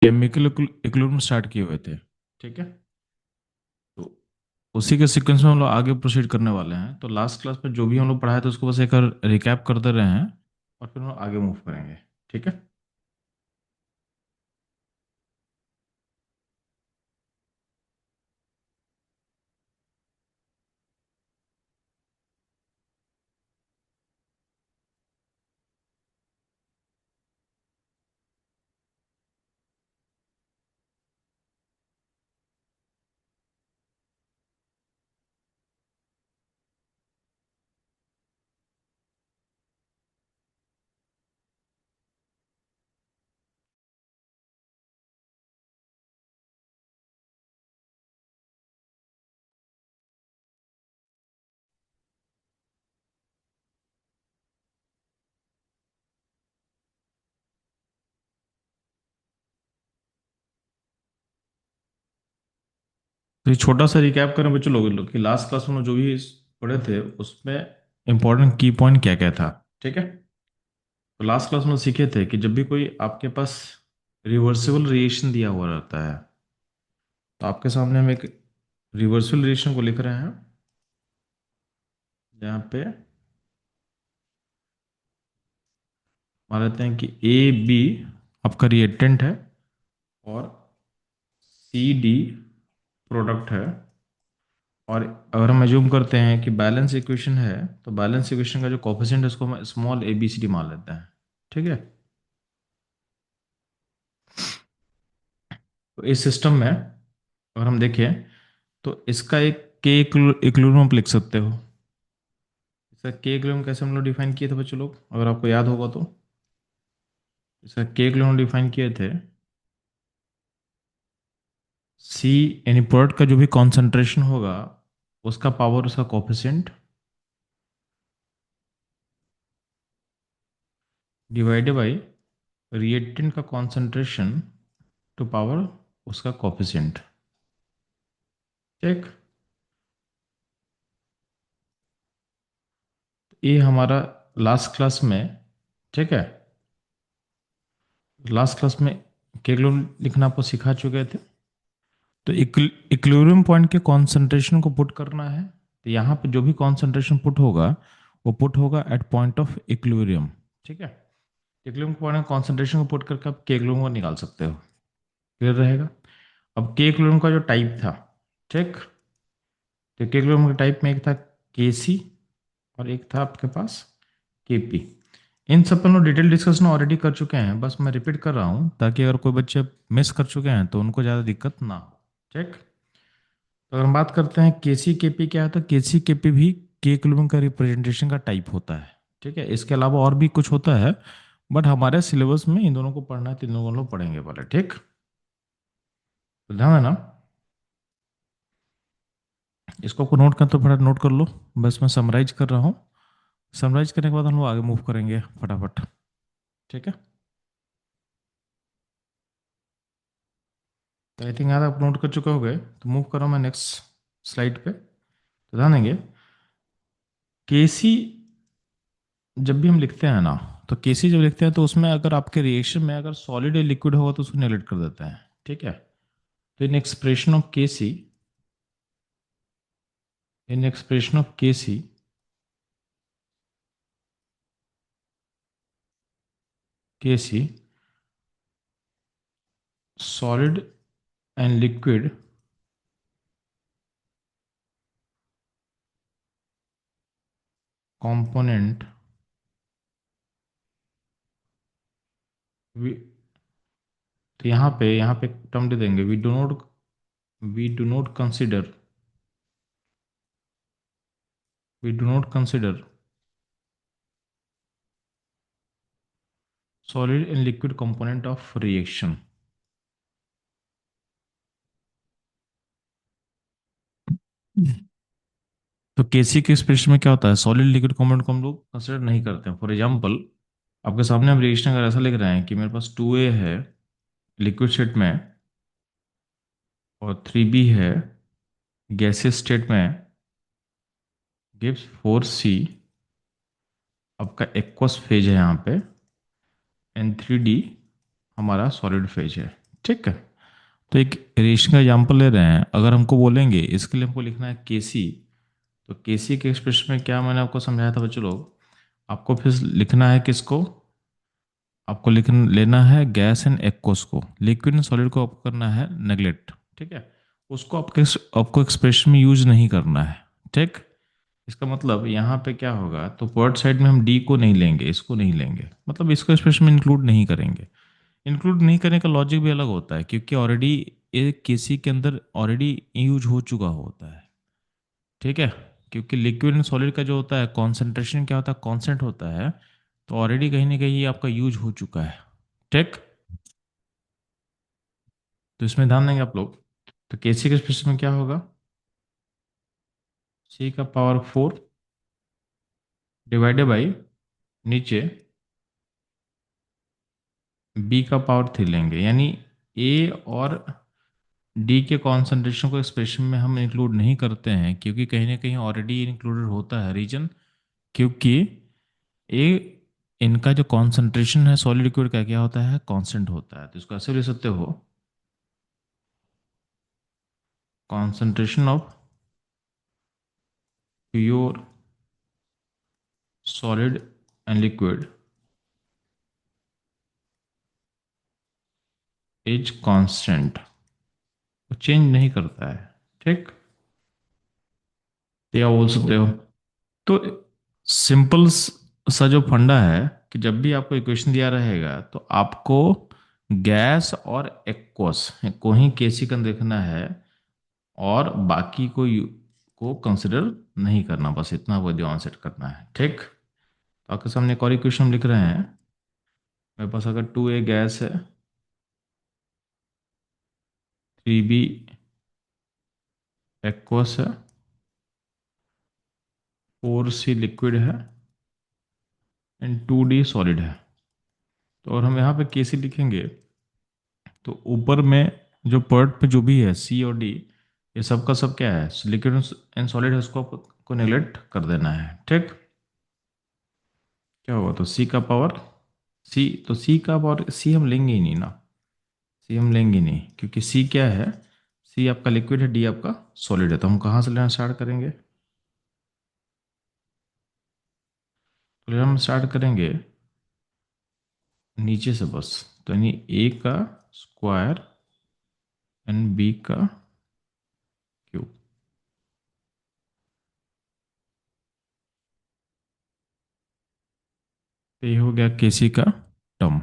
Chemical equilibrium start किए हुए थे। ठीक है, तो उसी के सीक्वेंस में हम लोग आगे प्रोसीड करने वाले हैं। तो लास्ट क्लास में जो भी हम लोग पढ़ाए थे उसको बस एक रिकैप करते रहे हैं और फिर हम लोग आगे मूव करेंगे। ठीक है, तो ये छोटा सा रिकैप करें बच्चों लोग कि लास्ट क्लास में हम लोग जो भी पढ़े थे उसमें इंपॉर्टेंट की पॉइंट क्या क्या था। ठीक है, तो लास्ट क्लास में हम सीखे थे कि जब भी कोई आपके पास रिवर्सिबल रिएक्शन दिया हुआ रहता है तो आपके सामने हम एक रिवर्सिबल रिएक्शन को लिख रहे हैं जहाँ पे मान लेते हैं कि ए बी आपका रिएक्टेंट है और सी डी प्रोडक्ट है। और अगर हम एज्यूम करते हैं कि बैलेंस इक्वेशन है तो बैलेंस इक्वेशन का जो कोफिशिएंट है उसको हम small a b c d मान लेते हैं। ठीक है, तो इस सिस्टम में अगर हम देखें तो इसका एक के इक्विलिब्रियम आप लिख सकते हो। इसका के इक्विलिब्रियम कैसे हम लोग डिफाइन किए थे बच्चों लोग, अगर आपको याद होगा तो इसका के इक्विलिब्रियम डिफाइन किए थे सी यानी प्रोडक्ट का जो भी कॉन्सेंट्रेशन होगा उसका पावर उसका कोफिशिएंट डिवाइडेड बाय रिएक्टेंट का कॉन्सेंट्रेशन टू पावर उसका कोफिशिएंट। ठीक, ये हमारा लास्ट क्लास में, ठीक है, लास्ट क्लास में केग्लो लिखना आपको सिखा चुके थे। तो इक्विलिब्रियम पॉइंट के कॉन्सेंट्रेशन को पुट करना है तो यहाँ पे जो भी कॉन्सेंट्रेशन पुट होगा वो पुट होगा एट पॉइंट ऑफ इक्विलिब्रियम। ठीक है, इक्विलिब्रियम पॉइंट कॉन्सेंट्रेशन को पुट करके आप के इक्विलिब्रियम को निकाल सकते हो। क्लियर रहेगा। अब के इक्विलिब्रियम का जो टाइप था, ठीक, तो के इक्विलिब्रियम के टाइप में एक था के सी और एक था आपके पास के पी। इन सब पर हम लोग डिटेल डिस्कशन ऑलरेडी कर चुके हैं, बस मैं रिपीट कर रहा हूँ ताकि अगर कोई बच्चे मिस कर चुके हैं तो उनको ज़्यादा दिक्कत ना हो। ठीक, तो अगर हम बात करते हैं के सी के पी क्या है तो के सी के पी भी के इक्विलिब्रियम का रिप्रेजेंटेशन का टाइप होता है। ठीक है, इसके अलावा और भी कुछ होता है बट हमारे सिलेबस में इन दोनों को पढ़ना है, तीन दोनों को हम लोग पढ़ेंगे पहले। ठीक, तो ध्यान है ना, इसको आपको नोट कर तो फटाफट नोट कर लो। बस मैं समराइज कर रहा हूँ, समराइज करने के बाद हम लोग आगे मूव करेंगे फटाफट। ठीक है, तो आई थिंक यार आप नोट कर चुके होंगे, तो मूव कर रहा हूँ मैं नेक्स्ट स्लाइड पे। तो ध्यान देंगे केसी जब भी हम लिखते हैं ना, तो केसी जब लिखते हैं तो उसमें अगर आपके रिएक्शन में अगर सॉलिड या लिक्विड होगा तो उसको नेगलेक्ट कर देते हैं। ठीक है, तो in expression of KC, in expression of KC KC solid and liquid component we, तो यहाँ पे टर्म दे देंगे we do not consider solid and liquid component of reaction. तो केसी के एक्सप्रेशन में क्या होता है, सॉलिड लिक्विड कंपोनेंट को हम लोग कंसिडर नहीं करते हैं। फॉर एग्जांपल आपके सामने हम रिएक्शन अगर ऐसा लिख रहे हैं कि मेरे पास 2A है लिक्विड स्टेट में और 3B है गैसियस स्टेट में, गिव्स 4C आपका एक्वस फेज है यहाँ पे, एंड 3D हमारा सॉलिड फेज है। ठीक है। तो एक रेशन का एग्जाम्पल ले रहे हैं, अगर हमको बोलेंगे इसके लिए हमको लिखना है केसी, तो केसी के एक्सप्रेशन में क्या मैंने आपको समझाया था बच्चों लोग, आपको फिर लिखना है किसको, आपको लिख लेना है गैस एंड एक्वस को, लिक्विड एंड सॉलिड को आपको करना है नेग्लेक्ट। ठीक है, उसको आपको एक्सप्रेशन में यूज नहीं करना है। ठीक, इसका मतलब यहाँ पे क्या होगा, तो वर्ड साइड में हम डी को नहीं लेंगे, इसको नहीं लेंगे, मतलब इसको एक्सप्रेशन में इंक्लूड नहीं करेंगे। इंक्लूड नहीं करने का लॉजिक भी अलग होता है, क्योंकि ऑलरेडी एक केसी के अंदर ऑलरेडी यूज हो चुका होता है। ठीक है, क्योंकि लिक्विड एंड सॉलिड का जो होता है कॉन्सेंट्रेशन क्या होता है, कॉन्सेंट होता है, तो ऑलरेडी कहीं ना कहीं ये आपका यूज हो चुका है। ठीक, तो इसमें ध्यान देंगे आप लोग। तो केसी के एक्सप्रेशन में क्या होगा, सी का पावर 4 डिवाइडेड बाई नीचे बी का पावर 3 लेंगे, यानी ए और डी के कॉन्सेंट्रेशन को एक्सप्रेशन में हम इंक्लूड नहीं करते हैं, क्योंकि कहीं ना कहीं ऑलरेडी इंक्लूडेड होता है। रीजन, क्योंकि ए इनका जो कॉन्सेंट्रेशन है सॉलिड लिक्विड का क्या होता है, कांस्टेंट होता है। तो इसको ऐसे ले सकते हो, concentration of pure solid and liquid is constant, वो चेंज नहीं करता है। ठीक, तो या बोल सकते हो, तो सिंपल सा जो फंडा है कि जब भी आपको इक्वेशन दिया रहेगा तो आपको गैस और एक्वस को ही केसी का देखना है, और बाकी को कंसिडर नहीं करना, बस इतना वो ध्यान सेट करना है। ठीक, तो आपके सामने एक और इक्वेशन हम लिख रहे हैं, मेरे पास अगर 2A गैस है, 3B एक्वस है, 4C लिक्विड है एंड 2D सॉलिड है, तो और हम यहाँ पे केसी लिखेंगे, तो ऊपर में जो पर्ट पे जो भी है सी और डी, ये सब का सब क्या है, लिक्विड एंड सॉलिड है, उसको को नेग्लेक्ट कर देना है। ठीक, क्या होगा, तो सी का पावर सी, तो सी का पावर सी हम लेंगे ही नहीं ना, सी हम लेंगे नहीं, क्योंकि सी क्या है, सी आपका लिक्विड है, डी आपका सॉलिड है, तो हम कहाँ से लेना स्टार्ट करेंगे, तो हम स्टार्ट करेंगे नीचे से बस, तो यानी ए का स्क्वायर एंड बी का क्यूब, तो ये हो गया केसी का टर्म।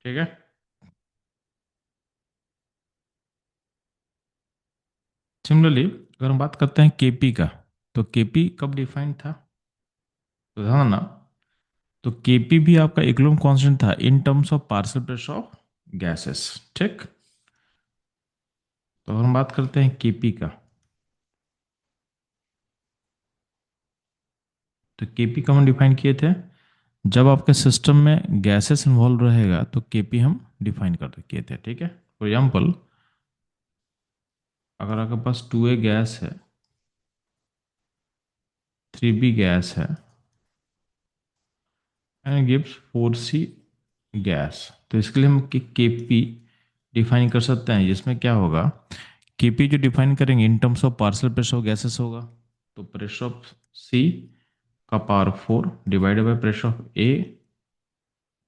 ठीक है, सिमिलरली अगर हम बात करते हैं केपी का, तो केपी कब डिफाइंड था, तो ध्यान ना, तो केपी भी आपका इक्विलिब्रियम कांस्टेंट था in terms of partial pressure of gases. ठीक, तो अगर हम बात करते हैं केपी का, तो केपी का हम डिफाइन किए थे, जब आपके सिस्टम में गैसेस इन्वॉल्व रहेगा तो केपी हम डिफाइन कर किए थे। ठीक है, फॉर एग्जाम्पल अगर आपके पास 2A गैस है, 3B गैस है एंड गिव्स 4C गैस, तो इसके लिए हम केपी डिफाइन कर सकते हैं, जिसमें क्या होगा, केपी जो डिफाइन करेंगे in terms of partial pressure of gases होगा, तो प्रेशर ऑफ सी का power 4 divided by pressure of A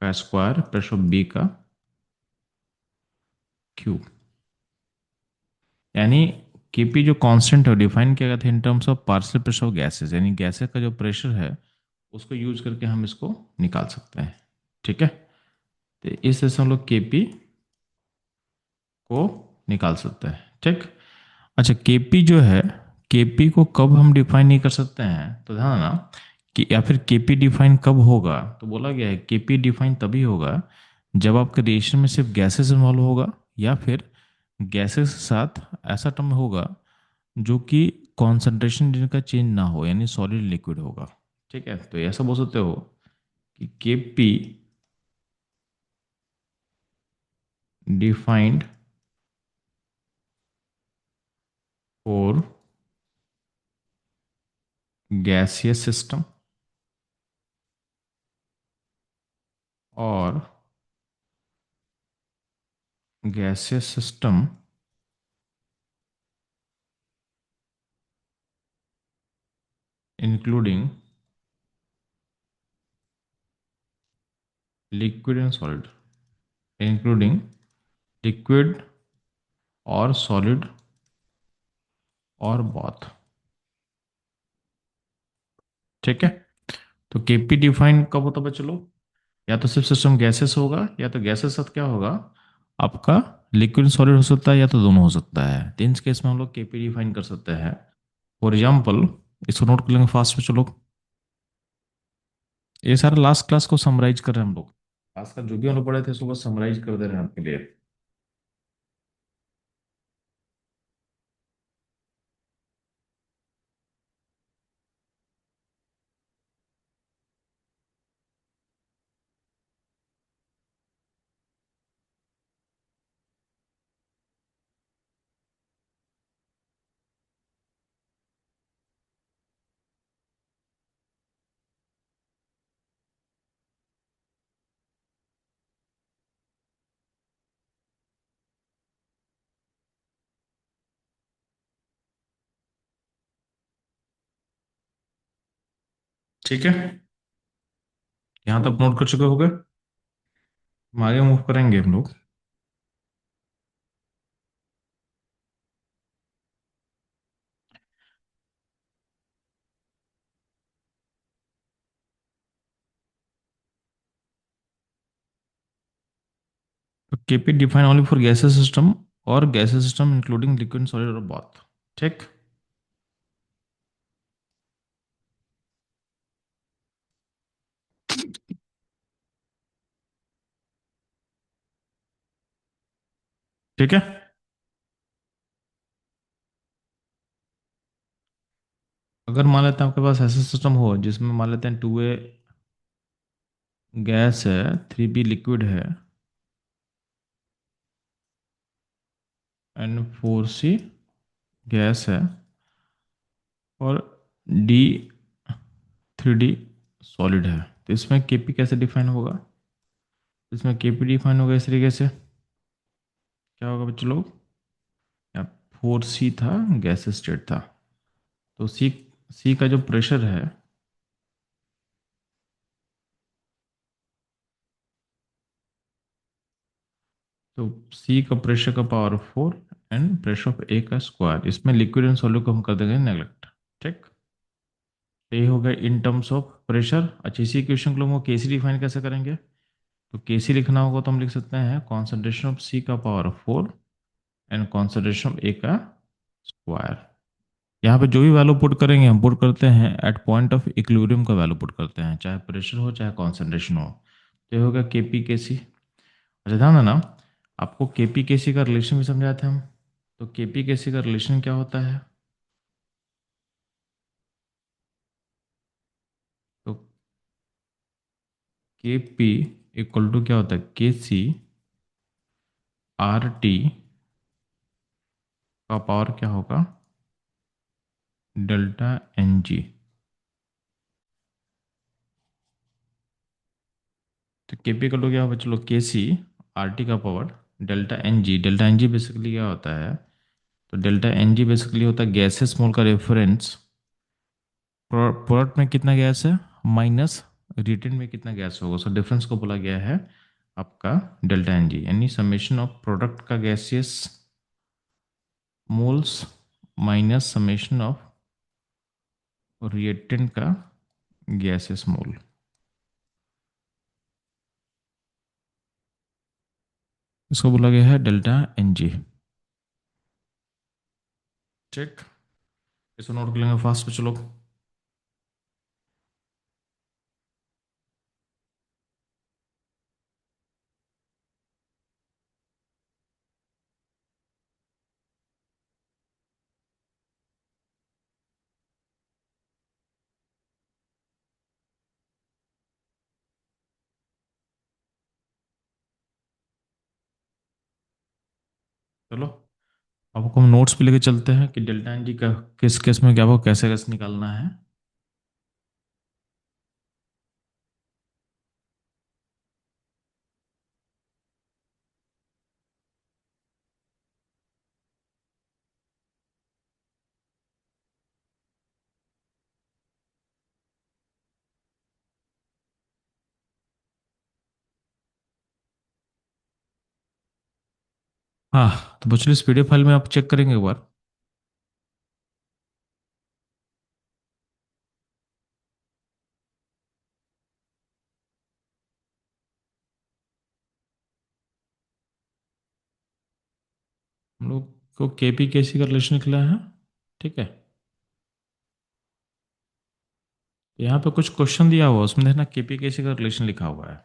का स्क्वायर प्रेशर ऑफ बी का क्यूब, यानी केपी जो कांस्टेंट है डिफाइन किया गया था in terms of partial pressure of gases, यानी गैसेस का जो प्रेशर है उसको यूज करके हम इसको निकाल सकते हैं। ठीक है, तो इस तरह से हम लोग केपी को निकाल सकते हैं। ठीक, अच्छा केपी जो है, केपी को कब हम डिफाइन नहीं कर सकते हैं, तो ध्यान ना, कि या फिर केपी डिफाइन कब होगा, तो बोला गया है केपी डिफाइन तभी होगा जब आपके रिएक्शन में सिर्फ गैसेस इन्वॉल्व होगा, या फिर गैसेस के साथ ऐसा टर्म होगा जो कि कॉन्सेंट्रेशन जिनका चेंज ना हो, यानी सॉलिड लिक्विड होगा। ठीक है, तो ऐसा बोल सकते हो कि KP defined for gaseous system और gaseous system including liquid and solid, including liquid और सॉलिड और बोथ। ठीक है, तो केपी डिफाइन कब होता है चलो, या तो सिर्फ सिस्टम गैसेस होगा, या तो गैसेस साथ क्या होगा आपका लिक्विड सॉलिड हो सकता है, या तो दोनों हो सकता है। तो इन केस में हम लोग केपी डिफाइन कर सकते हैं। फॉर एग्जाम्पल, इसको नोट कर लेंगे फास्ट में चलो। ये सारा लास्ट क्लास को समराइज कर रहे हैं हम लोग, लास्ट का जो भी हम लोग पढ़े थे उसको बस समराइज कर दे रहे हैं आपके लिए। ठीक है, यहाँ तक नोट कर चुके हो गए। हम आगे मूव करेंगे हम लोग। तो KP define only for gases system और gases system including liquid solid और बाथ। ठीक, ठीक है। अगर मान लेते हैं आपके पास ऐसा सिस्टम हो जिसमें मान लेते हैं 2A गैस है, 3B लिक्विड है एंड 4C गैस है और D3D सॉलिड है, तो इसमें केपी कैसे डिफाइन होगा? इसमें केपी डिफाइन होगा इस तरीके से, क्या होगा बच्चों लोग, 4C था, गैस स्टेट था, तो सी सी का जो प्रेशर है, तो सी का प्रेशर का power 4 and pressure of A का स्क्वायर, इसमें लिक्विड एंड सॉलिड को हम कर देंगे नेग्लेक्ट। ठीक, तो ये हो गया इन टर्म्स ऑफ प्रेशर। अच्छा, इसी क्वेश्चन को हम केसी डिफाइन कैसे करेंगे? तो केसी लिखना होगा तो हम लिख सकते हैं कॉन्सेंट्रेशन ऑफ सी का power 4 and concentration of A का स्क्वायर। यहाँ पे जो भी वैल्यू पुट करेंगे हम पुट करते हैं एट पॉइंट ऑफ इक्विलिब्रियम का वैल्यू पुट करते हैं, चाहे प्रेशर हो चाहे कॉन्सेंट्रेशन हो। तो ये होगा केपी केसी। अच्छा, ध्यान देना, आपको केपी केसी का रिलेशन भी समझाए थे हम। तो केपी केसी का रिलेशन क्या होता है? तो के पी इक्वल टू क्या होता है, के सी आर टी का पावर क्या होगा, डेल्टा एन जी। तो के पी इक्वल टू क्या होगा चलो, के सी आर टी का power delta N G. Delta N G basically क्या होता है, तो डेल्टा एन जी बेसिकली होता है गैसेस मोल का रेफरेंस, प्रोडक्ट में कितना गैस है माइनस रिटेन में कितना गैस होगा, सो डिफरेंस को बोला गया है आपका डेल्टा एन जी, यानी समेशन ऑफ प्रोडक्ट का gaseous moles minus summation of reactant का गैसेस मोल। इसको बोला गया है डेल्टा एन जी। ठीक, इसको नोट कर लेंगे फास्ट पे चलो। चलो, आपको हम नोट्स पे लेके चलते हैं कि डेल्टा एन जी का किस केस में क्या वो कैसे कैसे निकालना है। हाँ, तो बच्चों इस पीडीएफ फाइल में आप चेक करेंगे एक बार। हम लोग को केपी केसी का रिलेशन निकला है। ठीक है, यहाँ पे कुछ क्वेश्चन दिया हुआ है, उसमें देखना केपी केसी का रिलेशन लिखा हुआ है।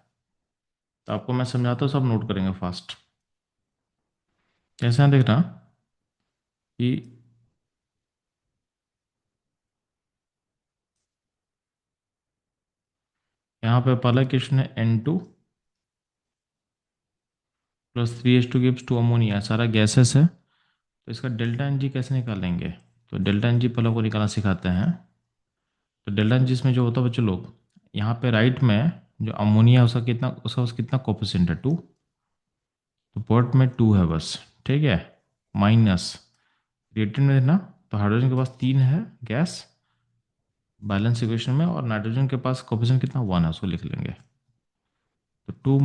तो आपको मैं समझाता हूँ, सब नोट करेंगे फास्ट। कैसे है देखना कि यहाँ पे पहला क्वेश्चन है N2 + 3H2 गिव्स 2 अमोनिया, सारा गैसेस है। तो इसका डेल्टा एन जी कैसे निकालेंगे? तो डेल्टा एन जी पहले को निकालना सिखाते हैं। तो डेल्टा एन जी इसमें जो होता है बच्चों लोग, यहाँ पे राइट में जो अमोनिया है, उसका कितना कोफिशिएंट है? 2। तो पॉट में 2 है बस। ठीक है, माइनस रिएक्टेंट में देखना, तो हाइड्रोजन के पास 3 है गैस बैलेंस इक्वेशन में, और नाइट्रोजन के पास कोफिशिएंट कितना? 1 है, उसको लिख लेंगे। तो 2 -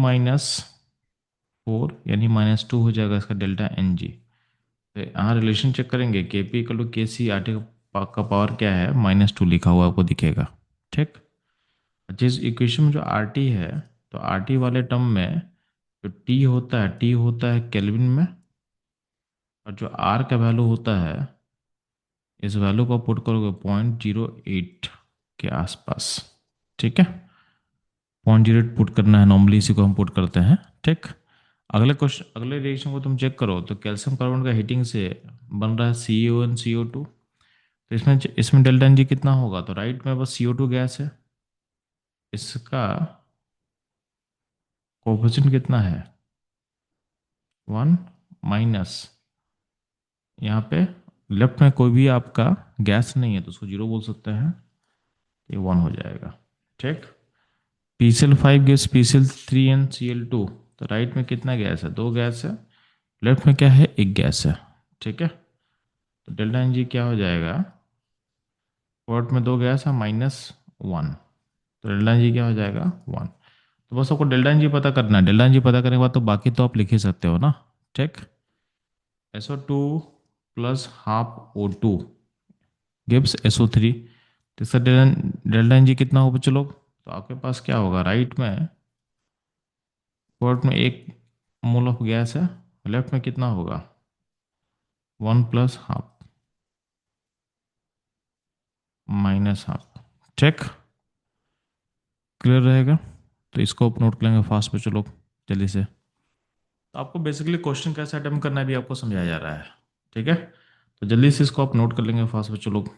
4 यानी -2 हो जाएगा इसका डेल्टा एन जी। तो यहाँ रिलेशन चेक करेंगे, के पी इक्वल टू के सी, आर टी का पावर क्या है? -2 लिखा हुआ आपको दिखेगा। ठीक, जिस इक्वेशन में जो आर टी है, तो आर टी वाले टर्म में जो टी होता है केल्विन में, और जो आर का वैल्यू होता है, इस वैल्यू को पुट करोगे 0.08 के आसपास। ठीक है, 0.08 पुट करना है, नॉर्मली इसी को हम पुट करते हैं। ठीक, अगले क्वेश्चन, अगले रिएक्शन को तुम चेक करो, तो कैल्शियम कार्बन का हीटिंग से बन रहा है CaO2। तो इसमें डेल्टा एन जी कितना होगा? तो राइट में बस CO2 गैस है, इसका कोफिशिएंट कितना है? 1 माइनस, यहाँ पे लेफ्ट में कोई भी आपका गैस नहीं है, तो उसको 0 बोल सकते हैं, ये 1 हो जाएगा। ठीक, PCl5 gives PCl3 and Cl2। तो राइट में कितना गैस है? 2 गैस है, लेफ्ट में क्या है? 1 गैस है। ठीक है, तो डेल्टा एन जी क्या हो जाएगा? पॉट में 2 गैस है, -1। तो डेल्टा एन जी क्या हो जाएगा? 1। तो बस आपको डेल्टा एन जी पता करना है। डेल्टा एन जी पता करने के बाद तो बाकी तो आप लिख ही सकते हो ना। ठीक, SO2 + ½ O2 गिव्स SO3। तो इसका डेल्टा एन जी कितना होगा बच्चों लोग? तो आपके पास क्या होगा? राइट में पॉट में 1 मोल ऑफ गैस है, लेफ्ट में कितना होगा? 1 + ½ -½ ठीक, क्लियर रहेगा। तो इसको आप नोट कर लेंगे फास्ट बच्चों लोग जल्दी से। तो आपको बेसिकली क्वेश्चन कैसे अटेम्प्ट करना है भी आपको समझाया जा रहा है। ठीक है, तो जल्दी से इसको आप नोट कर लेंगे फास्ट बच्चों लोग।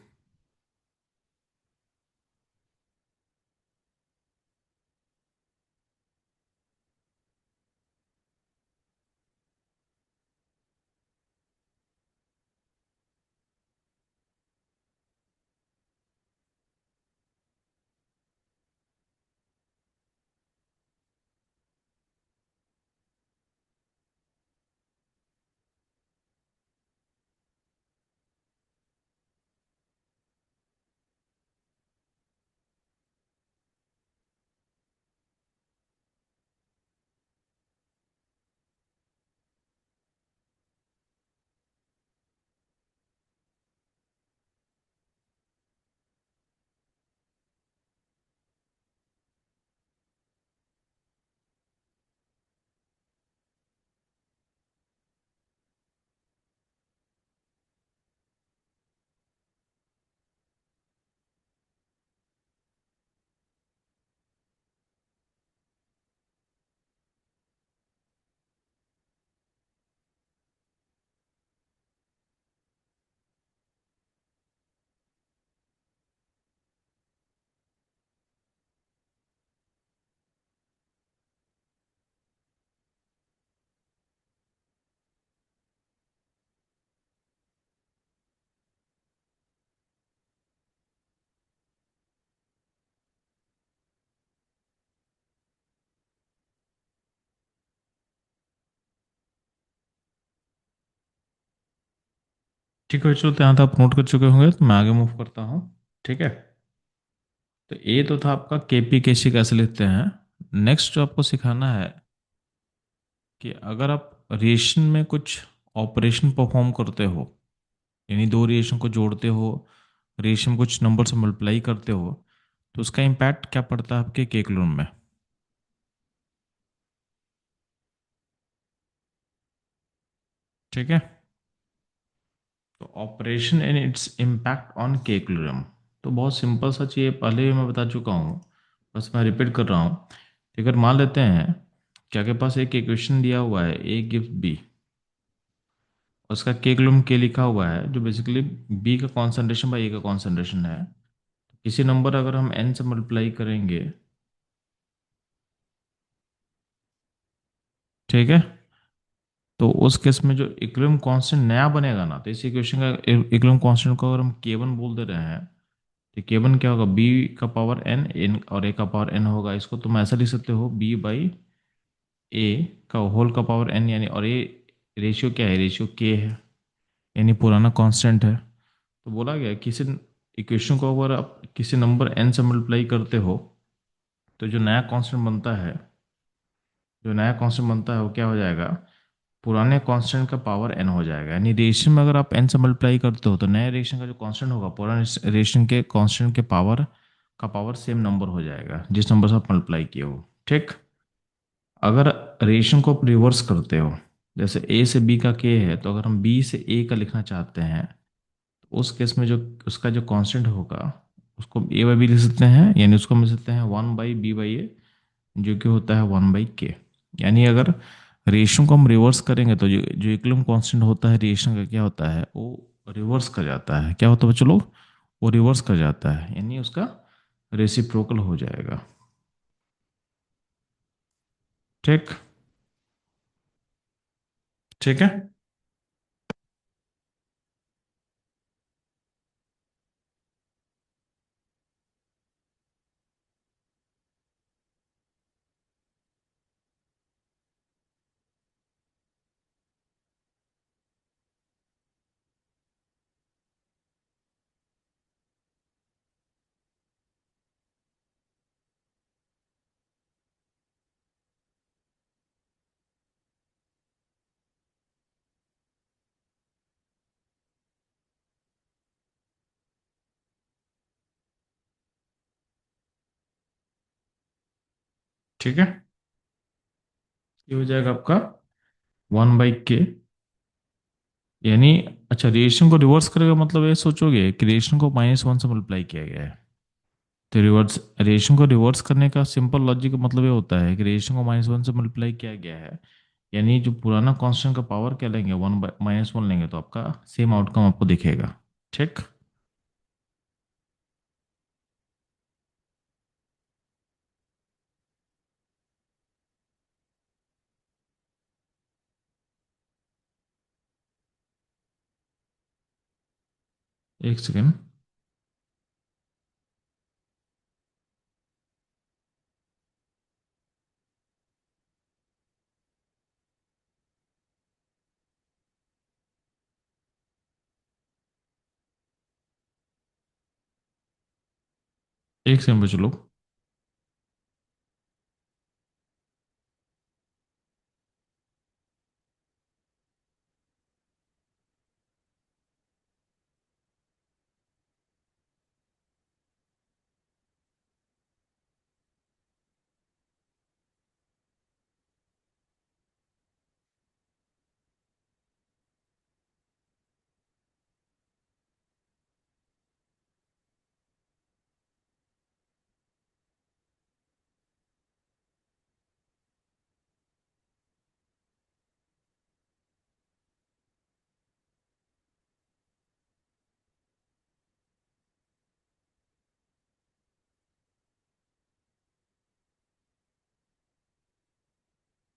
ठीक है, चलो तो यहाँ तक आप नोट कर चुके होंगे, तो मैं आगे मूव करता हूँ। ठीक है, तो ये तो था आपका केपी केसी कैसे लिखते हैं। नेक्स्ट जो आपको सिखाना है कि अगर आप रिएक्शन में कुछ ऑपरेशन परफॉर्म करते हो, यानी दो रिएक्शन को जोड़ते हो, रिएक्शन में कुछ नंबर से मल्टीप्लाई करते हो, तो उसका इम्पैक्ट क्या पड़ता है आपके केकुलम में। ठीक है, तो operation and its impact on केकुलम, तो बहुत सिंपल सा चीज़ है, पहले भी मैं बता चुका हूँ, बस मैं रिपीट कर रहा हूँ। अगर मान लेते हैं कि आपके पास एक इक्वेशन दिया हुआ है ए गिव्स बी, उसका केकुलम के लिखा हुआ है, जो बेसिकली बी का कॉन्सेंट्रेशन बाई ए का कॉन्सेंट्रेशन है। किसी नंबर अगर हम एन से मल्टीप्लाई करेंगे, ठीक है, तो उस केस में जो इक्विलिब्रियम कांस्टेंट नया बनेगा ना, तो इस इक्वेशन का इक्विलिब्रियम कांस्टेंट को अगर हम के1 बोल दे रहे हैं, तो के1 क्या होगा, बी का पावर एन, एन और ए का पावर एन होगा। इसको तुम ऐसा लिख सकते हो बी बाई ए का होल का पावर एन, यानी, और ये रेशियो क्या है, रेशियो के है, यानी पुराना कांस्टेंट है। तो बोला गया है, किसी इक्वेशन को अगर आप किसी नंबर एन से मल्टीप्लाई करते हो, तो जो नया कांस्टेंट बनता है वो क्या हो जाएगा, पुराने कांस्टेंट का पावर एन हो जाएगा। यानी रेशियो में अगर आप एन से मल्टीप्लाई करते हो, तो नए रेशियो का जो कांस्टेंट होगा, पुराने रेशियो के कांस्टेंट के पावर सेम नंबर हो जाएगा जिस नंबर से आप मल्टीप्लाई किए हो। ठीक, अगर रेशियो को आप रिवर्स करते हो, जैसे ए से बी का के है, तो अगर हम बी से ए का लिखना चाहते हैं, तो उस केस में जो उसका जो कांस्टेंट होगा, उसको ए बाई बी लिख सकते हैं, यानी उसको हम लिख सकते हैं 1/b/a, जो कि होता है 1/k। यानी अगर रेशियो को हम रिवर्स करेंगे, तो जो इक्विलिब्रियम कांस्टेंट होता है रेशियो का, क्या होता है, वो रिवर्स कर जाता है। क्या होता है बच्चों लोग, वो रिवर्स कर जाता है, यानी उसका रेसिप्रोकल हो जाएगा। ठीक, ठीक है, ठीक है, ये हो जाएगा आपका 1/k, यानी, अच्छा, रेशियो को रिवर्स करेगा मतलब ये सोचोगे कि रेशियो को -1 से मल्टीप्लाई किया गया है। तो रिवर्स रेशियो को रिवर्स करने का सिंपल लॉजिक का मतलब ये होता है कि रेशियो को -1 से मल्टीप्लाई किया गया है, यानी जो पुराना कांस्टेंट का पावर क्या लेंगे, -1 लेंगे, तो आपका सेम आउटकम आपको दिखेगा। ठीक, एक सेकेंड, एक सेकेंड बच्चों लोग।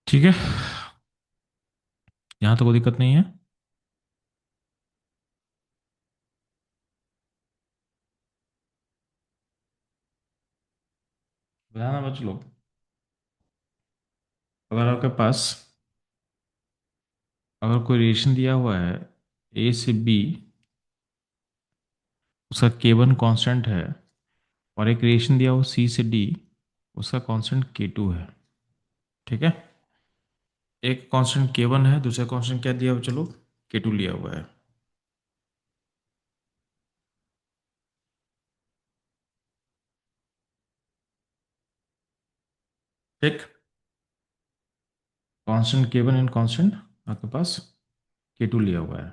ठीक है, यहाँ तो कोई दिक्कत नहीं है। ध्यान बच्चों लोग, अगर आपके पास अगर कोई रिलेशन दिया हुआ है ए से बी, उसका K1 कांस्टेंट है, और एक रिलेशन दिया हो C से D, उसका कांस्टेंट K2 है। ठीक है, एक कांस्टेंट K1 है, दूसरा कांस्टेंट क्या दिया हुआ, चलो K2 लिया हुआ है। ठीक, कांस्टेंट K1 एंड कांस्टेंट आपके पास K2 लिया हुआ है।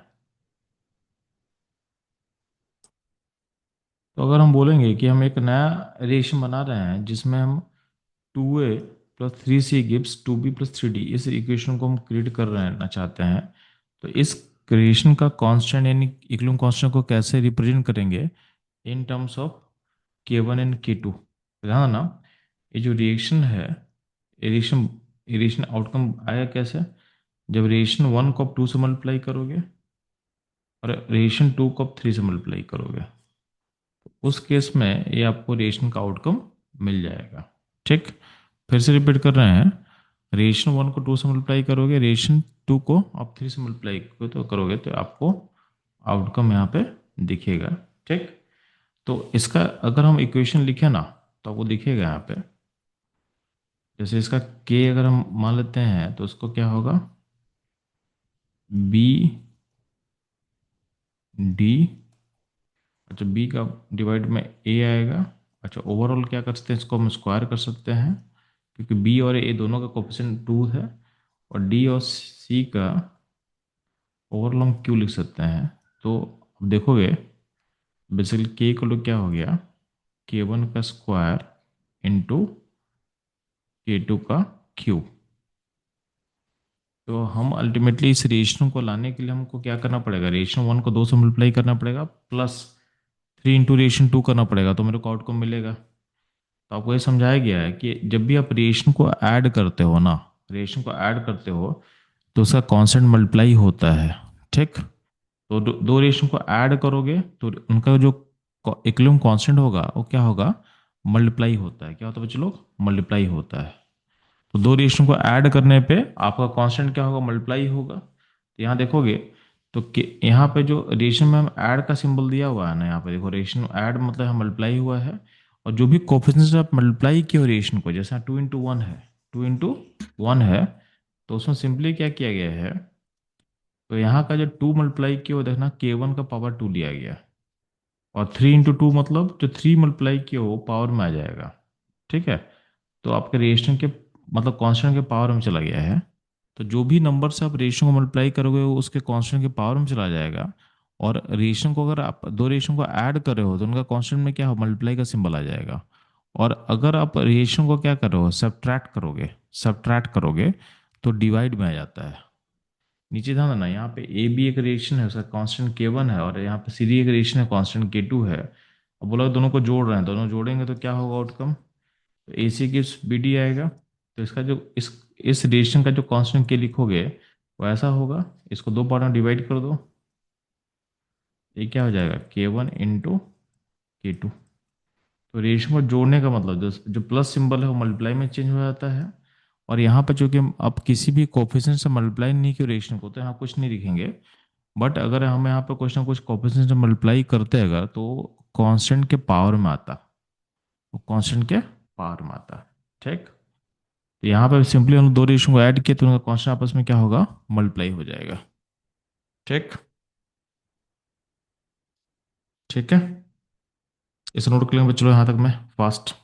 तो अगर हम बोलेंगे कि हम एक नया रिलेशन बना रहे हैं जिसमें हम 2a plus 3c gives 2b plus 3d, इस इक्वेशन को हम क्रिएट कर रहे हैं चाहते हैं, तो इस क्रिएशन का कांस्टेंट यानी इक्विलिब्रियम कांस्टेंट को कैसे रिप्रेजेंट करेंगे in terms of K1 and K2। ध्यान ना, ये जो रिएक्शन है, रिएक्शन रिएक्शन आउटकम आया कैसे, जब रिएक्शन 1 को आप 2 से मल्टीप्लाई करोगे और रिएक्शन 2 को आप 3 से मल्टीप्लाई करोगे, उस केस में ये आपको रिएक्शन का आउटकम मिल जाएगा। ठीक, फिर से रिपीट कर रहे हैं, रिएक्शन 1 को 2 से मल्टीप्लाई करोगे, रिएक्शन 2 को आप 3 से मल्टीप्लाई तो करोगे, तो आपको आउटकम यहाँ पे दिखेगा। ठीक, तो इसका अगर हम इक्वेशन लिखें ना, तो आपको दिखेगा यहाँ पे, जैसे इसका k अगर हम मान लेते हैं तो उसको क्या होगा, बी डी, अच्छा बी का डिवाइड में ए आएगा। अच्छा ओवरऑल क्या कर सकते हैं, इसको हम स्क्वायर कर सकते हैं, क्योंकि बी और ए दोनों का कोफिशिएंट 2 है, और डी और सी का ओवरऑल हम क्यू लिख सकते हैं। तो अब देखोगे बेसिकली के को लोग क्या हो गया, K1 का स्क्वायर इंटू K2 का क्यूब। तो हम अल्टीमेटली इस रेशियो को लाने के लिए हमको क्या करना पड़ेगा, रेशियो 1 को 2 से मल्टीप्लाई करना पड़ेगा, प्लस 3 इंटू रेशियो 2 करना पड़ेगा, तो मेरे को आउटकम मिलेगा। तो आपको ये समझाया गया है कि जब भी आप रेशियो को ऐड करते हो ना, रेशियो को ऐड करते हो तो उसका कांस्टेंट मल्टीप्लाई होता है। ठीक, तो दो रेशियो को ऐड करोगे तो उनका जो इक्विलिब्रियम कांस्टेंट होगा वो क्या होगा, मल्टीप्लाई होता है। क्या होता है बच्चों लोग, मल्टीप्लाई होता है। तो दो रेशियो को ऐड करने पे आपका कांस्टेंट क्या होगा, मल्टीप्लाई होगा। तो यहाँ देखोगे तो यहाँ पे जो रेशियो में हम ऐड का सिंबल दिया हुआ है ना, यहाँ पे देखो रेशियो ऐड मतलब यहाँ मल्टीप्लाई हुआ है, और जो भी कोफिशिएंट आप मल्टीप्लाई किए हो रेशियो को, जैसा 2 इंटू 1 है, 2 इंटू 1 है, तो उसमें सिंपली क्या किया गया है, तो यहाँ का जो 2 मल्टीप्लाई किया वो देखना K1 का पावर 2 लिया गया, और 3 इंटू 2 मतलब जो 3 मल्टीप्लाई किया वो पावर में आ जाएगा। ठीक है, तो आपके रेशियो के मतलब कांस्टेंट के पावर में चला गया है। तो जो भी नंबर से आप रेशियो को मल्टीप्लाई करोगे वो उसके कांस्टेंट के पावर में चला जाएगा। और रेशियो को अगर आप दो रेशियो को ऐड कर रहे हो तो उनका कांस्टेंट में क्या हो, मल्टीप्लाई का सिंबल आ जाएगा। और अगर आप रेशियो को क्या कर रहे हो, सब्ट्रैक्ट करोगे तो डिवाइड में आ जाता है। नीचे ध्यान देना, यहाँ पे ए बी एक रिएक्शन है, उसका कांस्टेंट K1 है, और यहाँ पे सी डी एक रिएक्शन है, कांस्टेंट K2 है। अब बोला दोनों को जोड़ रहे हैं, दोनों जोड़ेंगे तो क्या होगा आउटकम, तो ए सी गिव्स बी डी आएगा। तो इसका जो इस रिएक्शन का जो कांस्टेंट के लिखोगे वो ऐसा होगा, इसको दो पार्ट में डिवाइड कर दो, ये क्या हो जाएगा, K1 इंटू K2। तो रेशियो को जोड़ने का मतलब जो जो प्लस सिंबल है वो मल्टीप्लाई में चेंज हो जाता है। और यहाँ पर चूंकि आप किसी भी कोफिशिएंट से मल्टीप्लाई नहीं किए रेशियो को, तो यहाँ कुछ नहीं लिखेंगे। बट अगर हम यहाँ पर कुछ ना कुछ कोफिशिएंट से मल्टीप्लाई करते हैं अगर, तो कांस्टेंट के पावर में आता, वो कांस्टेंट के पावर में आता। ठीक, तो यहाँ पर सिंपली हम दो रेशियो को ऐड किए तो उनका कांस्टेंट आपस में क्या होगा, मल्टीप्लाई हो जाएगा। ठीक, ठीक है, इस नोट के लिए चलो यहाँ तक मैं फास्ट।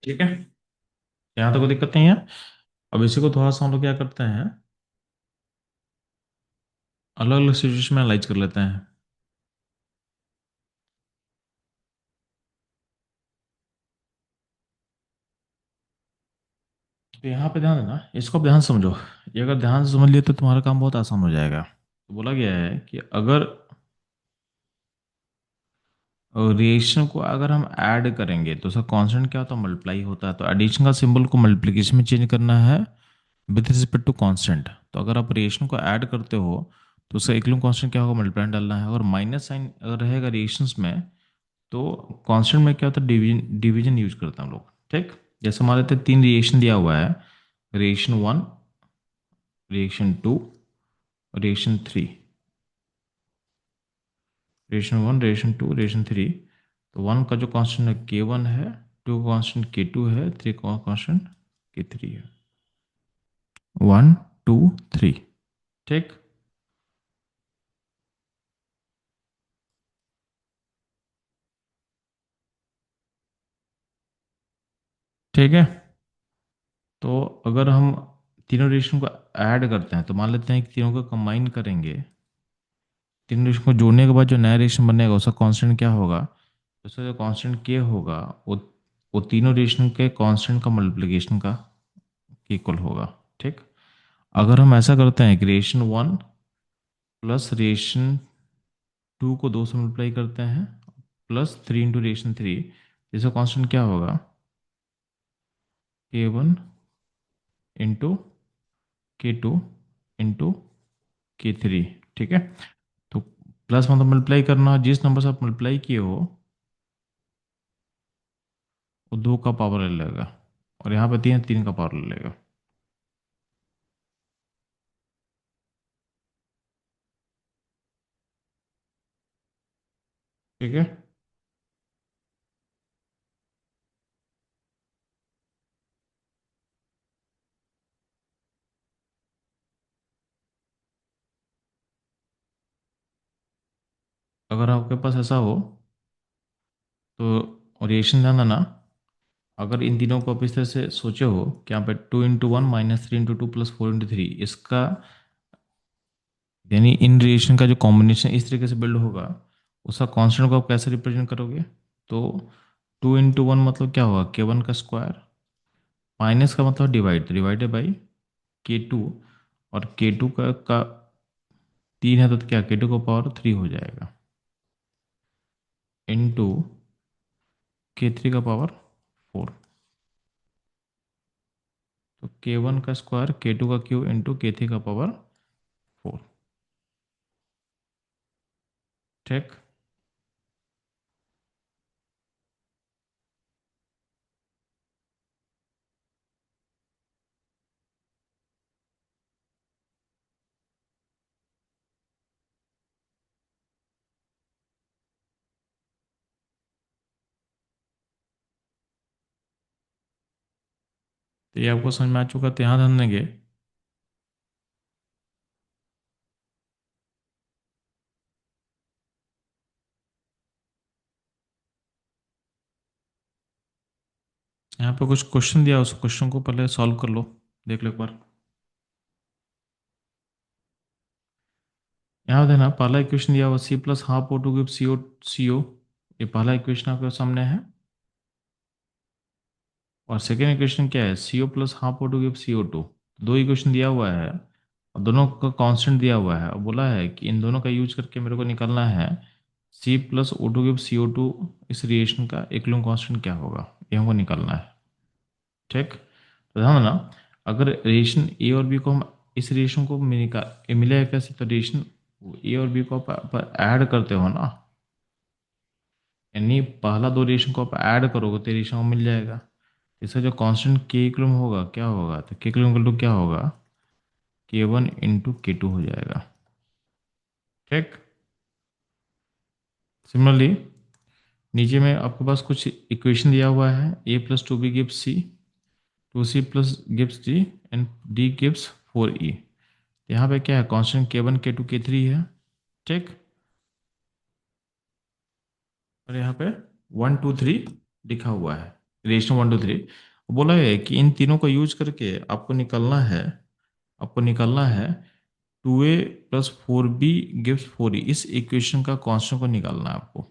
ठीक है, यहाँ तक कोई दिक्कत नहीं है। अब इसी को थोड़ा सा हम लोग क्या करते हैं, अलग अलग सिचुएशन में एनालाइज कर लेते हैं। तो यहाँ पे ध्यान देना, इसको आप ध्यान से समझो। ये अगर ध्यान से समझ लिए तो तुम्हारा काम बहुत आसान हो जाएगा। तो बोला गया है कि अगर रिएक्शन को अगर हम ऐड करेंगे तो उसका कांस्टेंट क्या होता है, मल्टीप्लाई होता है। तो एडिशन का सिंबल को मल्टीप्लिकेशन में चेंज करना है विथ रिस्पेक्ट टू कांस्टेंट। तो अगर आप रिएक्शन को ऐड करते हो तो उसका इक्विलिब्रियम कांस्टेंट क्या होगा, मल्टीप्लाई डालना है। और माइनस साइन अगर रहेगा रिएक्शंस में तो कांस्टेंट में क्या होता है, डिवीजन डिवीजन यूज करते हैं हम लोग। ठीक, जैसे मान लेते हैं तीन रिएक्शन दिया हुआ है, reaction one, reaction two, reaction three. Reaction one, reaction two, reaction three. तो वन का जो कांस्टेंट है के वन है, टू का कांस्टेंट के टू है, थ्री का कांस्टेंट के थ्री है। One, two, three. ठीक, ठीक है। तो अगर हम तीनों रिएक्शन को ऐड करते हैं तो मान लेते हैं कि तीनों को कंबाइन करेंगे। तीनों रिएक्शन को जोड़ने के बाद जो नया रिएक्शन बनेगा उसका कांस्टेंट क्या होगा, उसका जो कांस्टेंट के होगा वो तीनों रिएक्शन के कांस्टेंट का मल्टीप्लिकेशन का इक्वल होगा। ठीक, अगर हम ऐसा करते हैं कि reaction one plus reaction two को दो से मल्टीप्लाई करते हैं plus three into reaction three, इसका कांस्टेंट क्या होगा, K one into K two into K three. ठीक है, तो प्लस मतलब मल्टीप्लाई करना, जिस नंबर से आप मल्टीप्लाई किए हो वो दो का पावर ले लेगा, और यहाँ पे तीन, तीन का पावर ले लेगा। ठीक है, अगर आपके पास ऐसा हो तो रिएक्शन ध्यान देना, अगर इन तीनों को आप इस तरह से सोचे हो कि यहाँ पे two into one minus three into two plus four into three, इसका यानी इन रिएक्शन का जो कॉम्बिनेशन इस तरीके से बिल्ड होगा, उसका कांस्टेंट को आप कैसे रिप्रेजेंट करोगे। तो टू इंटू वन मतलब क्या होगा, के वन का स्क्वायर, माइनस का मतलब डिवाइड, तो डिवाइडेड बाई के टू, और के टू का तीन है तो क्या, के टू का पावर थ्री हो जाएगा, इंटू के थ्री का पावर फोर। तो के वन का स्क्वायर, के टू का क्यू, इंटू के थ्री का पावर फोर। ठीक, तो ये आपको समझ में आ चुका, तो यहाँ ध्यान देंगे। यहाँ पे कुछ क्वेश्चन दिया, उस क्वेश्चन को पहले सॉल्व कर लो, देख लो एक बार। यहाँ देना, पहला इक्वेशन दिया हुआ C plus half O two give C O, ये पहला इक्वेशन आपके सामने है। और सेकेंड इक्वेशन क्या है, C O plus half O two give C O two. दो इक्वेशन दिया हुआ है और दोनों का कांस्टेंट दिया हुआ है, और बोला है कि इन दोनों का यूज करके मेरे को निकालना है C plus O two give C O two, इस रिएक्शन का इक्विलिब्रियम कांस्टेंट क्या होगा, ये हमको निकालना है। ठीक, तो ध्यान देना, अगर रिएक्शन ए और बी को हम इस रिएक्शन को मिलेगा कैसे, तो रिएक्शन ए और बी को आप ऐड करते हो ना, यानी पहला दो रिएक्शन को आप ऐड करोगे तो रिएक्शन को मिल जाएगा। इसका जो कांस्टेंट के इक्विलिब्रियम होगा क्या होगा, तो के इक्विलिब्रियम इक्वल टू क्या होगा, K one into K to हो जाएगा। ठीक, सिमिलरली नीचे में आपके पास कुछ इक्वेशन दिया हुआ है, A plus two B gives C, two C plus gives D, and D gives four E. यहाँ पे क्या है, कांस्टेंट के वन के टू के थ्री है। ठीक, और यहाँ पे वन टू थ्री लिखा हुआ है। रेशियो 1:3। बोला है कि इन तीनों को यूज करके आपको निकालना है 2a+4b गिव्स 4e, इस इक्वेशन का कांस्टेंट को निकालना है आपको।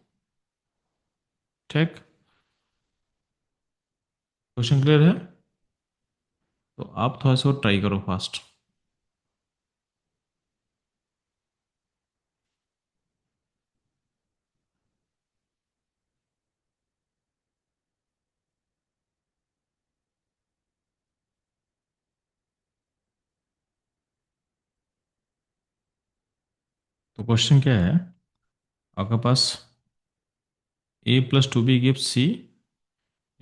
ठीक, क्वेश्चन क्लियर है? तो आप थोड़ा सा ट्राई करो फास्ट। तो क्वेश्चन क्या है आपके पास, a+2b गिव्स c,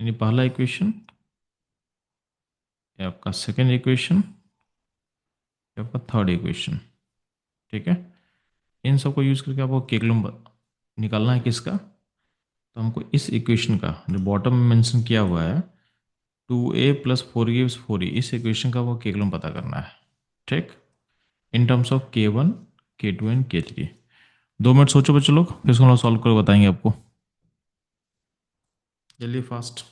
यानी पहला इक्वेशन, ये आपका सेकेंड इक्वेशन, ये आपका थर्ड इक्वेशन। ठीक है, इन सबको यूज करके आपको केकलम निकालना है किसका, तो हमको इस इक्वेशन का जो बॉटम में मेंशन किया हुआ है 2a+4 इस इक्वेशन का वो केकलम पता करना है। ठीक, इन terms of k1 k2 and k3। 2 minute सोचो बच्चों लोग, फिर उसको हम लोग सॉल्व कर बताएंगे आपको, जल्दी फास्ट।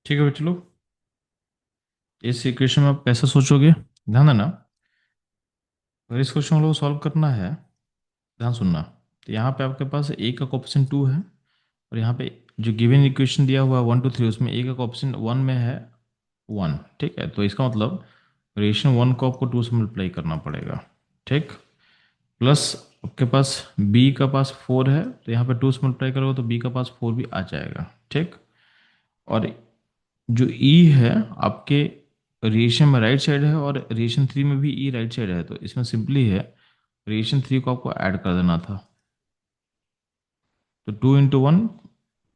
ठीक है बच्चों लोग, इस इक्वेशन में आप कैसे सोचोगे, ध्यान देना। अगर इस क्वेश्चन को सॉल्व करना है, ध्यान सुनना। तो यहाँ पे आपके पास ए का ऑप्शन 2 है, और यहाँ पे जो गिवन इक्वेशन दिया हुआ है 1 2 3, उसमें ए का ऑप्शन 1 में है 1। ठीक है, तो इसका मतलब रेशियो 1 को आपको 2 से मल्टीप्लाई करना पड़ेगा। ठीक, प्लस आपके पास बी का पास 4 है, तो यहाँ पे 2 से मल्टीप्लाई करोगे तो बी का पास 4 भी आ जाएगा। ठीक, और जो ई है आपके रेशियो में राइट साइड है, और रेशियो 3 में भी ई राइट साइड है, तो इसमें सिंपली है रेशियो 3 को आपको ऐड कर देना था। तो 2 × 1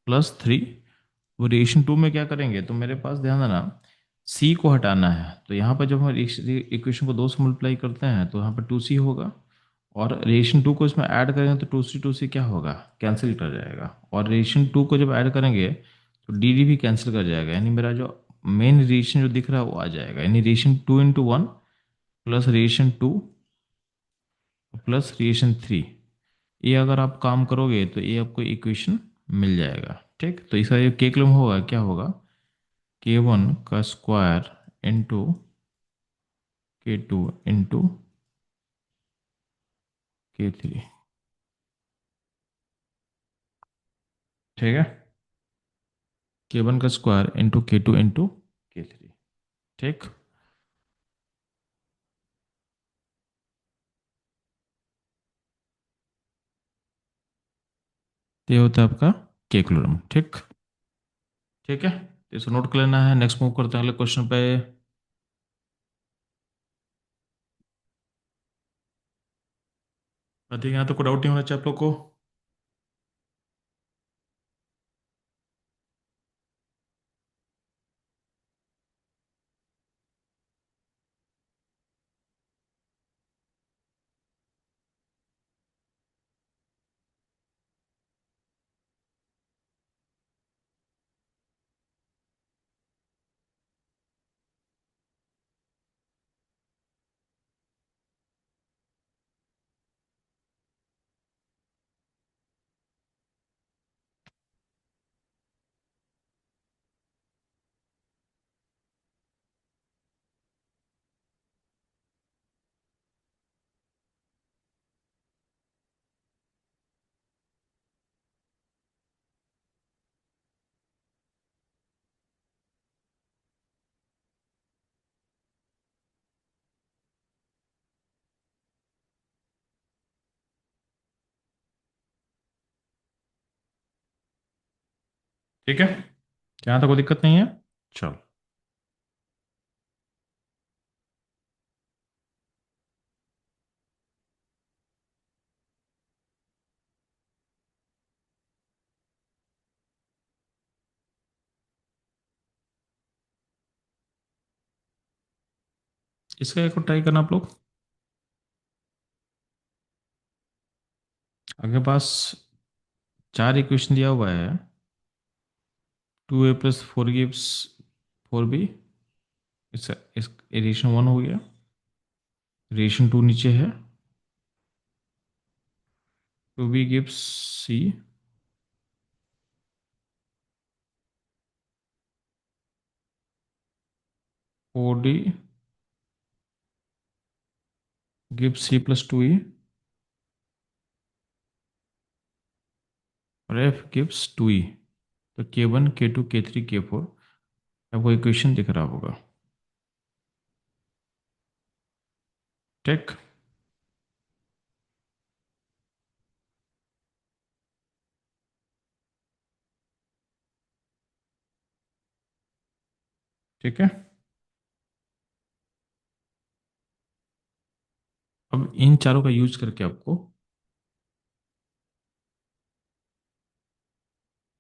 + 3, वो रेशियो 2 में क्या करेंगे, तो मेरे पास ध्यान देना सी को हटाना है। तो यहाँ पर जब हम इक्वेशन को 2 से मल्टीप्लाई करते हैं तो यहाँ पर 2c होगा, और रेशियो 2 को इसमें ऐड करेंगे तो 2c क्या होगा, कैंसिल कर जाएगा। और रेशियो 2 को जब ऐड करेंगे तो डी भी कैंसिल कर जाएगा, यानी मेरा जो मेन रेशियो जो दिख रहा है वो आ जाएगा, यानी रेशियो 2 × 1 + रेशियो 2 + रेशियो 3। ये अगर आप काम करोगे तो ये आपको इक्वेशन मिल जाएगा। ठीक, तो इसका ये केकलम होगा, क्या होगा, k1 का square into k2 into k3। ठीक है, k1 का square into k2 into k3। ठीक, तो ये होता है आपका केकलम। ठीक, ठीक है, तो इसको नोट कर लेना है। नेक्स्ट मूव करते हैं अगले क्वेश्चन पे। ठीक है, यहाँ तो कोई डाउट नहीं होना चाहिए आप लोग को। ठीक है, यहाँ तो कोई दिक्कत नहीं है। चलो। इसका एक ट्राई करना आप लोग। आपके पास चार इक्वेशन दिया हुआ है। 2a+4 gives 4b। इसका इस एडिशन 1 हो गया। एडिशन 2 नीचे है। 2b gives c। 4d gives c+2e। और f गिव्स 2e। तो k1 k2 k3 k4 आपको इक्वेशन दिख रहा होगा। ठीक। ठीक है, अब इन चारों का यूज करके आपको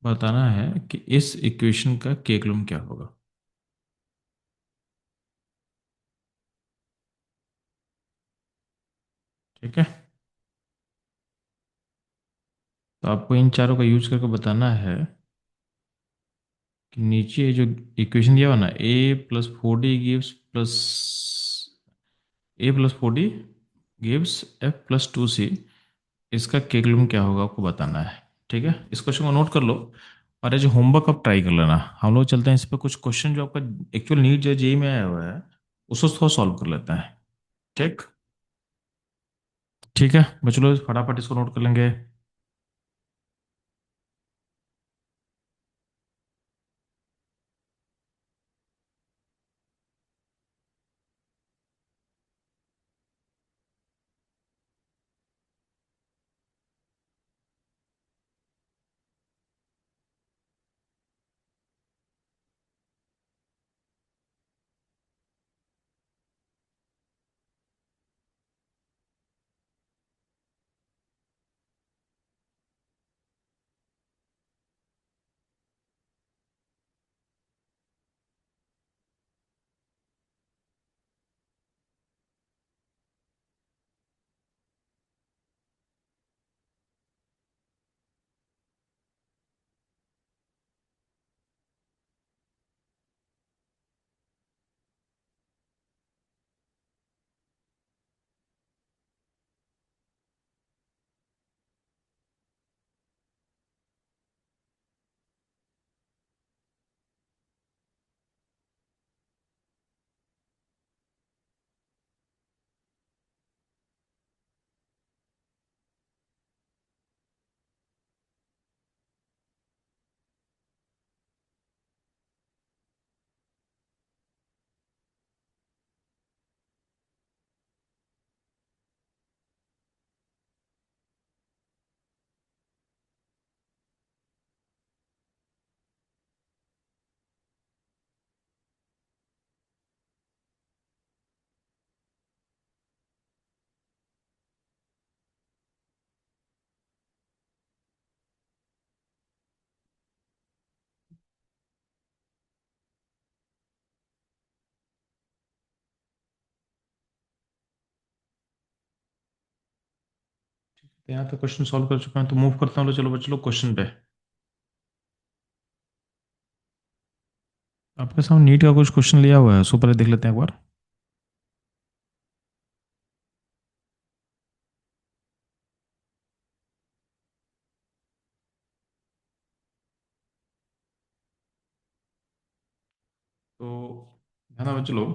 बताना है कि इस इक्वेशन का केकुलम क्या होगा। ठीक है, तो आपको इन चारों का यूज करके बताना है कि नीचे जो इक्वेशन दिया हुआ ना, a+4d गिव्स f+2c, इसका केकुलम क्या होगा आपको बताना है। ठीक है, इस क्वेश्चन को नोट कर लो। और ये जो होमवर्क आप ट्राई कर लेना, हम लोग चलते हैं इस पर कुछ क्वेश्चन जो आपका एक्चुअल नीट जो जेई में आया हुआ है उसको थोड़ा सॉल्व कर लेते हैं। ठीक। ठीक है, बच्चों लोग फटाफट इसको नोट कर लेंगे। तो यहाँ पे क्वेश्चन सॉल्व कर चुका हूँ, तो मूव करता हूँ। तो चलो बच्चों लोग क्वेश्चन पे। आपके सामने नीट का कुछ क्वेश्चन लिया हुआ है, सो पहले देख लेते हैं एक बार। तो ध्यान रखो बच्चों लोग,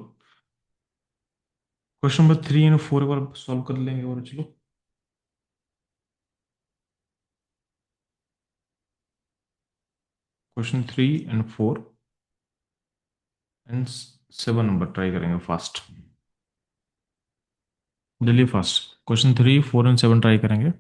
क्वेश्चन नंबर 3 और 4 एक बार सॉल्व कर लेंगे। और चलो question 3 and 4 and 7 number try करेंगे फास्ट, जल्दी फास्ट। क्वेश्चन 3, 4 एंड 7 ट्राई करेंगे।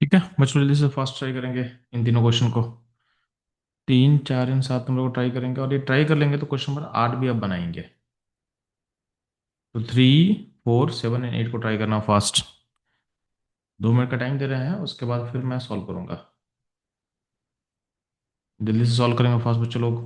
ठीक है बच्चों, जल्दी से फास्ट ट्राई करेंगे इन तीनों क्वेश्चन को। 3, 4 एंड 7 नंबर को ट्राई करेंगे, और ये ट्राई कर लेंगे तो क्वेश्चन नंबर 8 भी आप बनाएंगे। तो 3, 4, 7 एंड 8 को ट्राई करना फास्ट। 2 मिनट का टाइम दे रहे हैं, उसके बाद फिर मैं सॉल्व करूंगा। जल्दी से सॉल्व करेंगे फास्ट बच्चों लोग।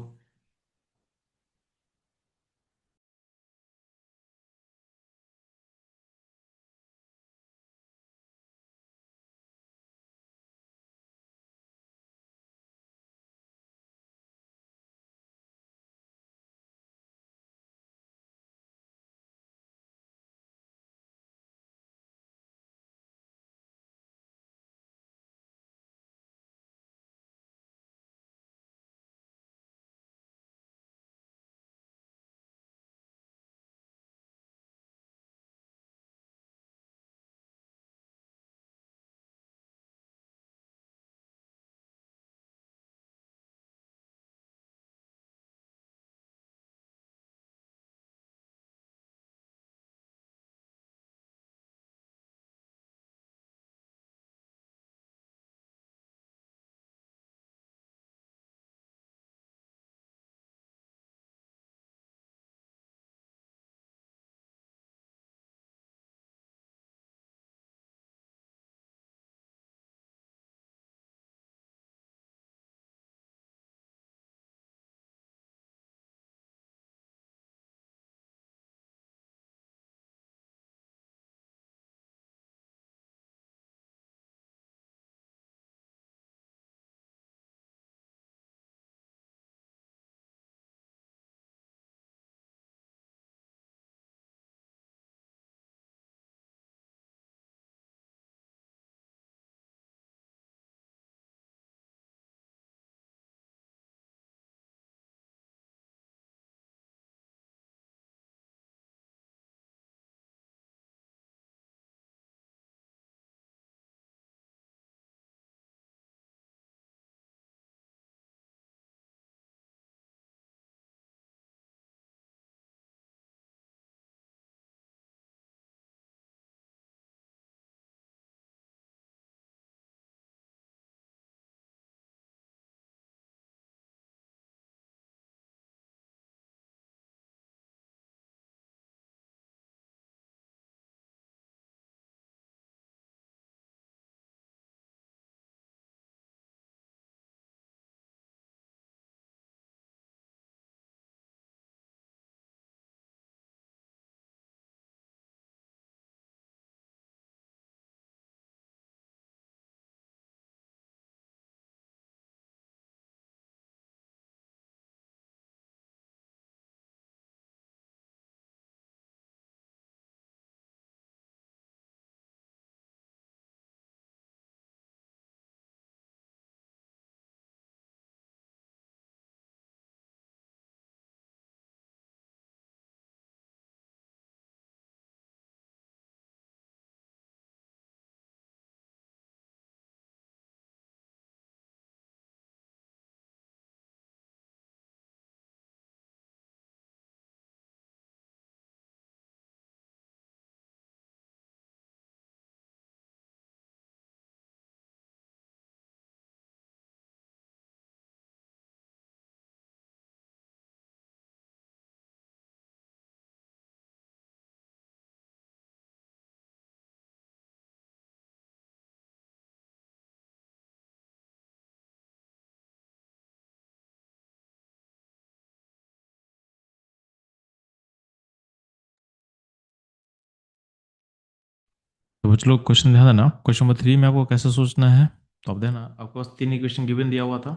तो बच्चों लोग क्वेश्चन ध्यान देना, क्वेश्चन नंबर 3 में आपको कैसे सोचना है। तो अब देना, आपके पास 3 इक्वेशन गिवन दिया हुआ था,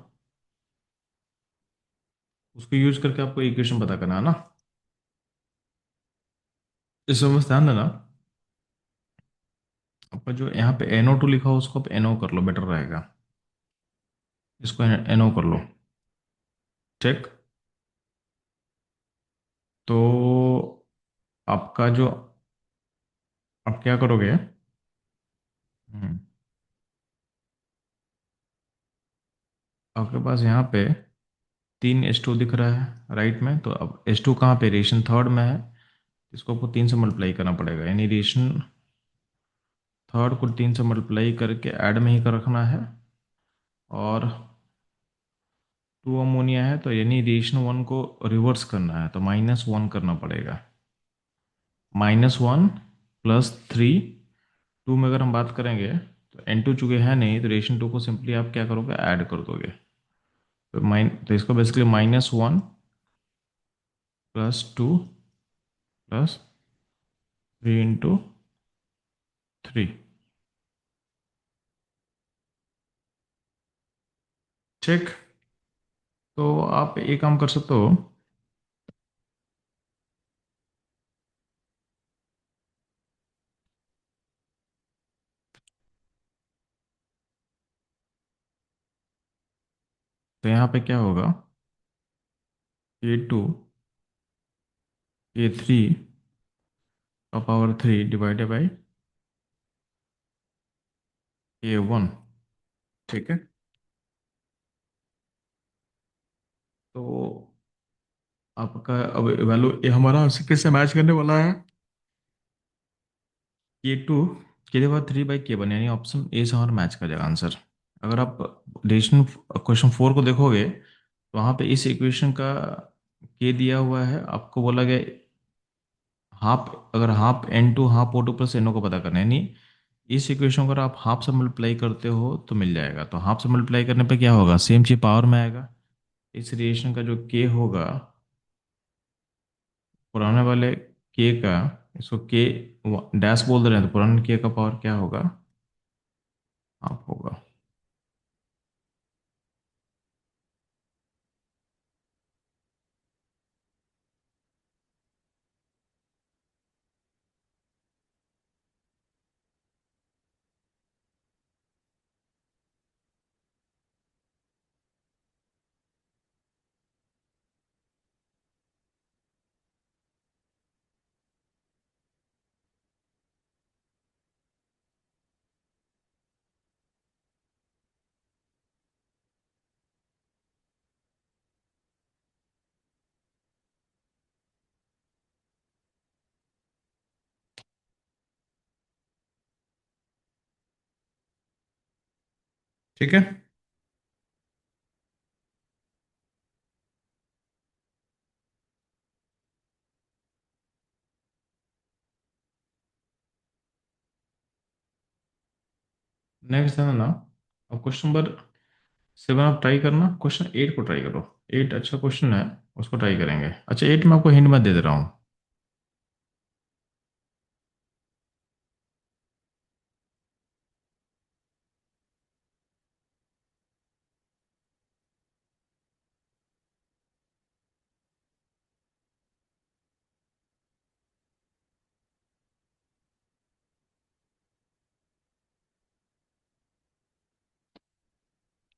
उसको यूज करके आपको इक्वेशन पता करना है ना। इसमें बस ध्यान देना, आपका जो यहाँ पे NO2 लिखा हो उसको आप NO कर लो, बेटर रहेगा। इसको NO कर लो। ठीक। तो आपका जो, आप क्या करोगे। हम्म, आपके पास यहाँ पे 3H2 दिख रहा है राइट में, तो अब H2 कहाँ पे, रेशन थर्ड में है। इसको आपको 3 से मल्टीप्लाई करना पड़ेगा, यानी रेशन थर्ड को 3 से मल्टीप्लाई करके ऐड में ही कर रखना है। और 2 अमोनिया है, तो यानी रेशन 1 को रिवर्स करना है, तो -1 करना पड़ेगा। -1 +3, 2 में अगर हम बात करेंगे तो N2 चूंकि है नहीं, तो रेशन 2 को सिंपली आप क्या करोगे, ऐड कर दोगे। तो इसको बेसिकली -1 +2 +3 इंटू 3। ठीक। तो आप एक काम कर सकते हो, तो यहाँ पे क्या होगा, A2 A3 का पावर 3 डिवाइडेड बाई A1। ठीक है। तो आपका अब वैल्यू ये हमारा उसी के से मैच करने वाला है। K2 K/3/K1, यानी ऑप्शन ए से हमारा मैच कर जाएगा आंसर। अगर आप डेरिवेशन क्वेश्चन 4 को देखोगे, तो वहाँ पे इस इक्वेशन का के दिया हुआ है, आपको बोला गया हाफ, अगर half N2 half O2 plus NO को पता करना है, यानी इस इक्वेशन को अगर आप हाफ से मल्टीप्लाई करते हो तो मिल जाएगा। तो हाफ से मल्टीप्लाई करने पे क्या होगा, सेम चीज पावर में आएगा। इस रिएक्शन का जो के होगा, पुराने वाले के का, इसको के डैश बोल दे रहे हैं, तो पुराने के का पावर क्या होगा, हाफ होगा। ठीक है। नेक्स्ट है ना, अब क्वेश्चन नंबर 7 आप ट्राई करना, क्वेश्चन 8 को ट्राई करो। 8 अच्छा क्वेश्चन है, उसको ट्राई करेंगे। अच्छा 8 में आपको हिंट मैं दे दे रहा हूँ।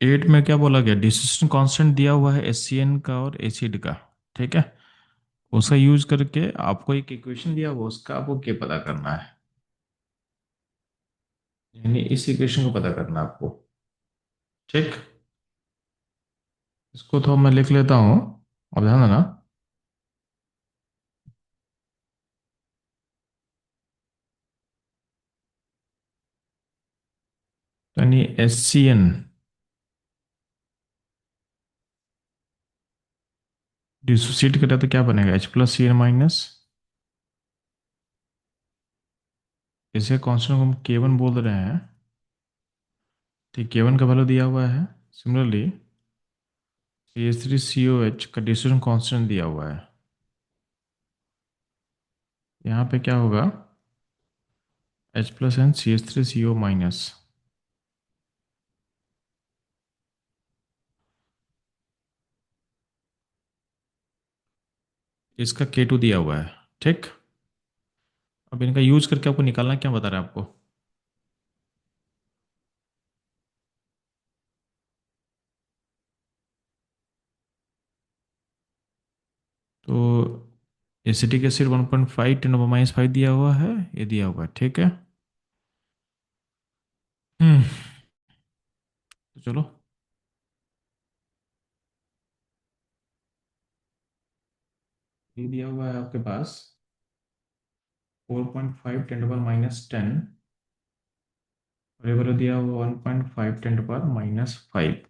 8 में क्या बोला गया, डिस्ट्रीब्यूशन कांस्टेंट दिया हुआ है HCN का और एसिड का। ठीक है। उसका यूज करके आपको एक इक्वेशन दिया हुआ, उसका आपको क्या पता करना है, यानी इस इक्वेशन को पता करना है आपको। ठीक। इसको तो मैं लिख लेता हूँ, अब ध्यान देना। तो यानी HCN डिसोसिएट करें तो क्या बनेगा, H+Cn-, इसे कांस्टेंट को हम K1 बोल रहे हैं। ठीक, K1 का वैल्यू दिया हुआ है। सिमिलरली CH3COH का डिस्ट्रीब्यूशन कांस्टेंट दिया हुआ है। यहाँ पे क्या होगा, H+N CH3CO-। इसका K2 दिया हुआ है। ठीक, अब इनका यूज करके आपको निकालना है, क्या बता रहे हैं आपको। तो एसिटिक एसिड 1.5 10⁻⁵ दिया हुआ है, ये दिया हुआ है। ठीक है। हम्म। तो चलो, ये दिया हुआ है आपके पास 4.5 10⁻⁻⁰ और ये वाला दिया हुआ 1.5 10⁻⁻⁵।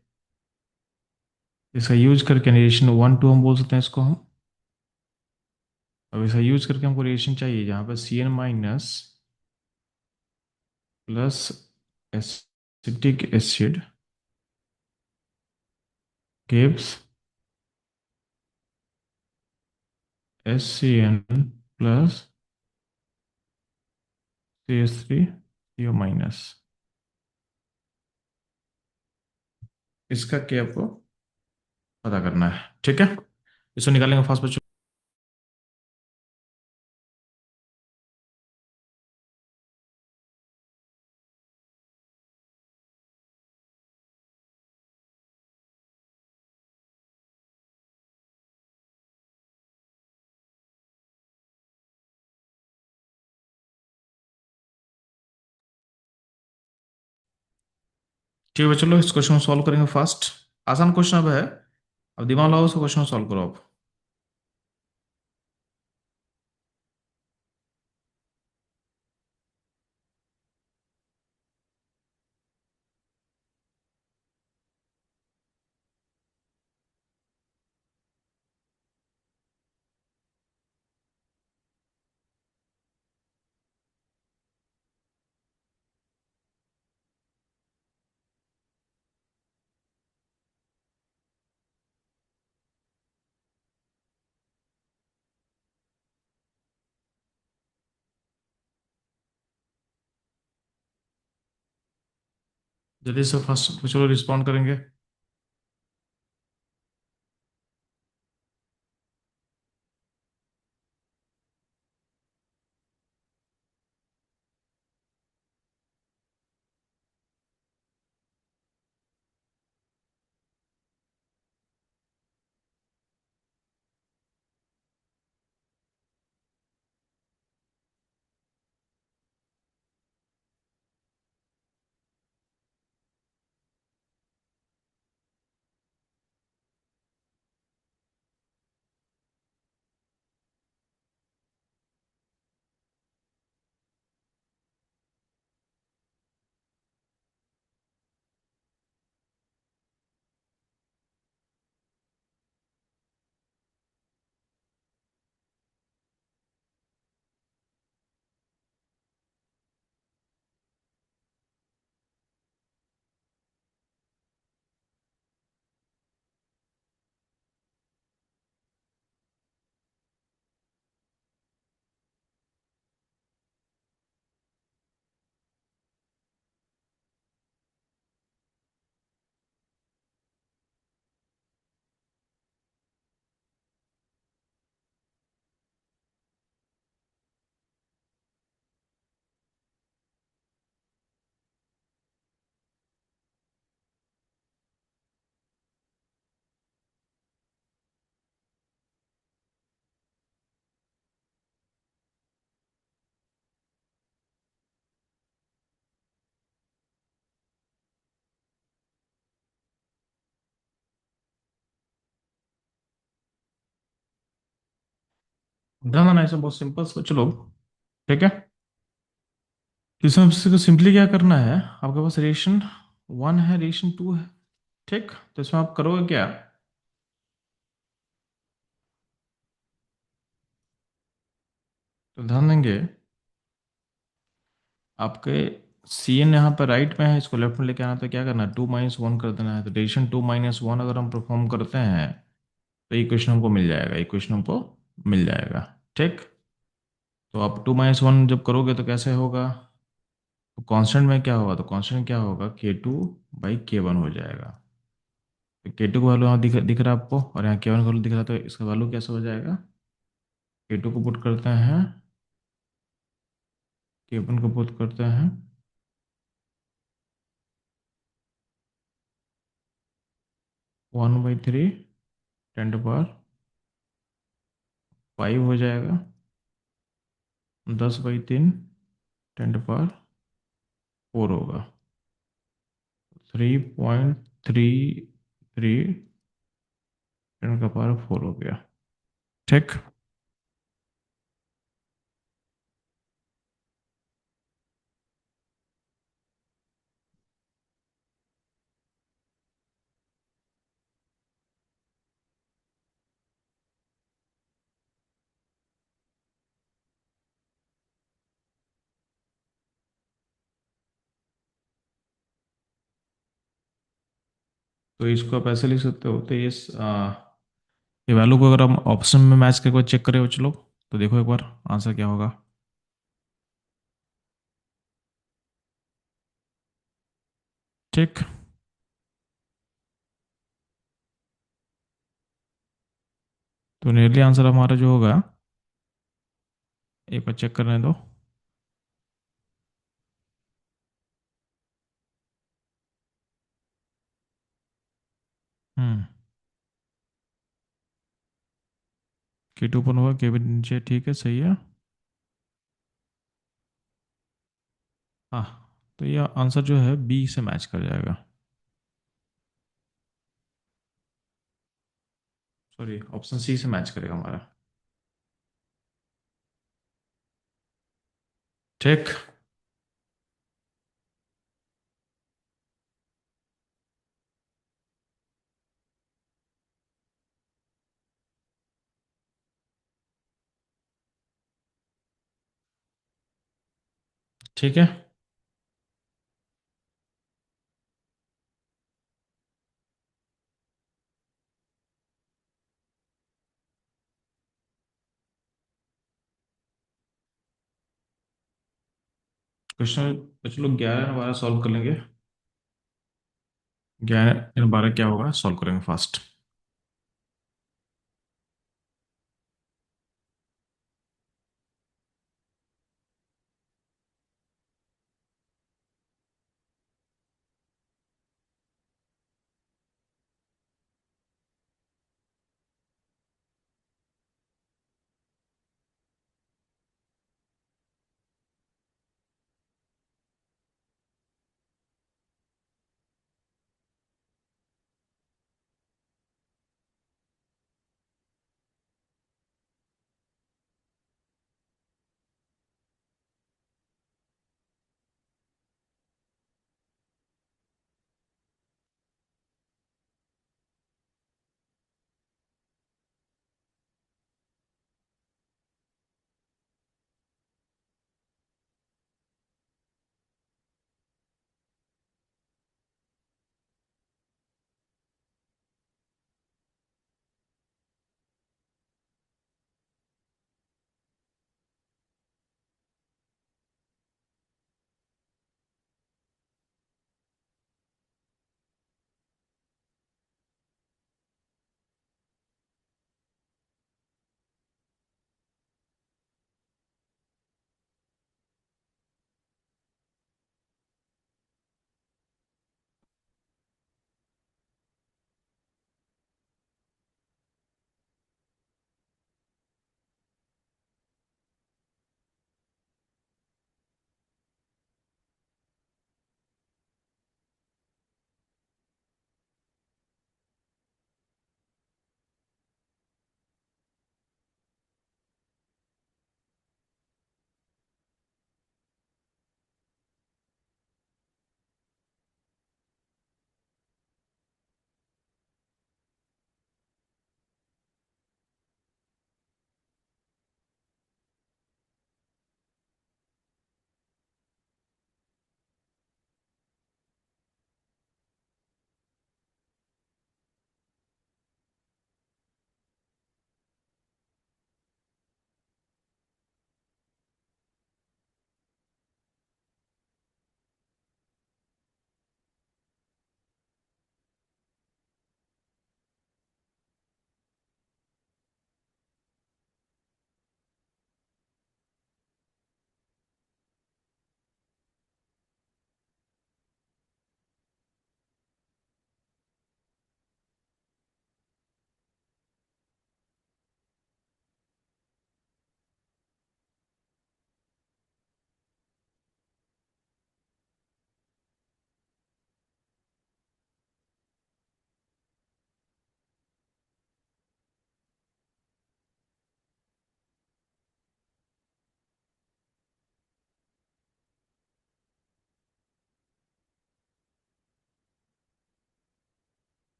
इसका यूज करके रिएक्शन 1 2 हम बोल सकते हैं इसको हम। अब इसका यूज करके हमको रिएक्शन चाहिए जहाँ पर CN- plus acetic acid gives SCN plus CH3CO-। इसका क्या आपको पता करना है। ठीक है, इसको निकालेंगे फास्ट बच्चों। ठीक है, चलो इस क्वेश्चन को सॉल्व करेंगे फास्ट। आसान क्वेश्चन अब है, अब दिमाग लगाओ, उस क्वेश्चन को सॉल्व करो आप। जल्दी से फर्स्ट चलो रिस्पॉन्ड करेंगे। ध्यान देना, ऐसे बहुत सिंपल सोच लो। ठीक है, तो इसमें इसको सिंपली क्या करना है, आपके पास रिएक्शन 1 है, रिएक्शन 2 है। ठीक, तो इसमें आप करोगे क्या, तो ध्यान देंगे आपके CN यहाँ पर राइट में है, इसको लेफ्ट में लेके आना, तो क्या करना है 2 - 1 कर देना है। तो रिएक्शन 2 - 1 अगर हम परफॉर्म करते हैं तो इक्वेशन हमको मिल जाएगा, इक्वेशन हमको मिल जाएगा। ठीक, तो आप 2 - 1 जब करोगे तो कैसे होगा, तो कांस्टेंट में क्या होगा, तो कांस्टेंट क्या होगा, K2/K1 हो जाएगा। तो K2 का वैल्यू यहाँ दिख रहा है आपको, और यहाँ K1 का वैल्यू दिख रहा है, तो इसका वैल्यू कैसे हो जाएगा, K2 को पुट करते हैं, K1 को पुट करते हैं, 1/3 10^5 हो जाएगा, 10/3 10^4 होगा, 3.33 10^4 हो गया। ठीक। तो इसको आप ऐसे लिख सकते हो, तो ये वैल्यू को अगर हम ऑप्शन में मैच करके चेक करें बच्चों लोग, तो देखो एक बार आंसर क्या होगा। ठीक। तो नियरली आंसर हमारा जो होगा, एक बार चेक करने दो। हम्म। K2 ओपन होगा, K भी नीचे, ठीक है, सही है। हाँ, तो ये आंसर जो है बी से मैच कर जाएगा, सॉरी ऑप्शन सी से मैच करेगा हमारा। ठीक। ठीक है। क्वेश्चन बच्चों लोग 11 और 12 सॉल्व कर लेंगे। 11 और 12 क्या होगा, सॉल्व करेंगे फास्ट।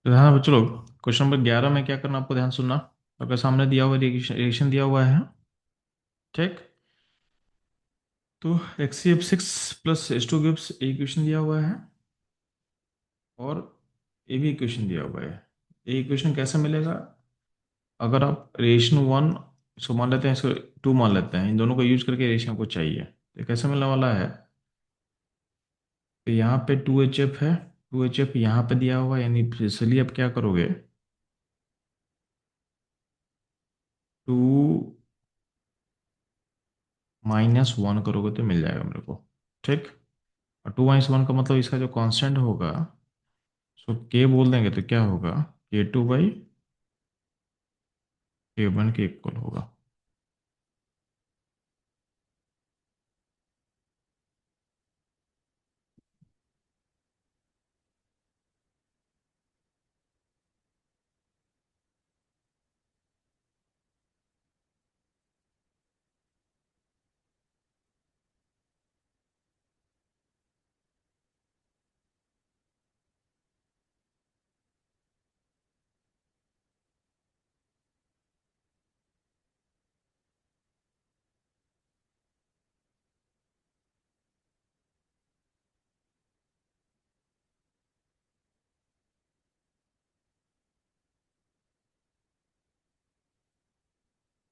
तो ध्यान बच्चों लोग, क्वेश्चन नंबर 11 में क्या करना आपको ध्यान सुनना। आपके सामने दिया हुआ रिएक्शन दिया हुआ है, ठीक। तो HCF6 प्लस H2 गिव्स ए इक्वेशन दिया हुआ है और ए भी इक्वेशन दिया हुआ है। ये इक्वेशन कैसे मिलेगा? अगर आप रेशन वन इसको मान लेते हैं, इसको टू मान लेते हैं, इन दोनों को यूज करके रेशन आपको चाहिए, तो कैसे मिलने वाला है? तो यहाँ पे 2HF है, 2HF यहाँ पे दिया हुआ है, यानी इसलिए आप क्या करोगे, 2-1 करोगे तो मिल जाएगा मेरे को, ठीक। और 2-1 का मतलब इसका जो कांस्टेंट होगा, सो के बोल देंगे तो क्या होगा, K2/K1 के इक्वल होगा।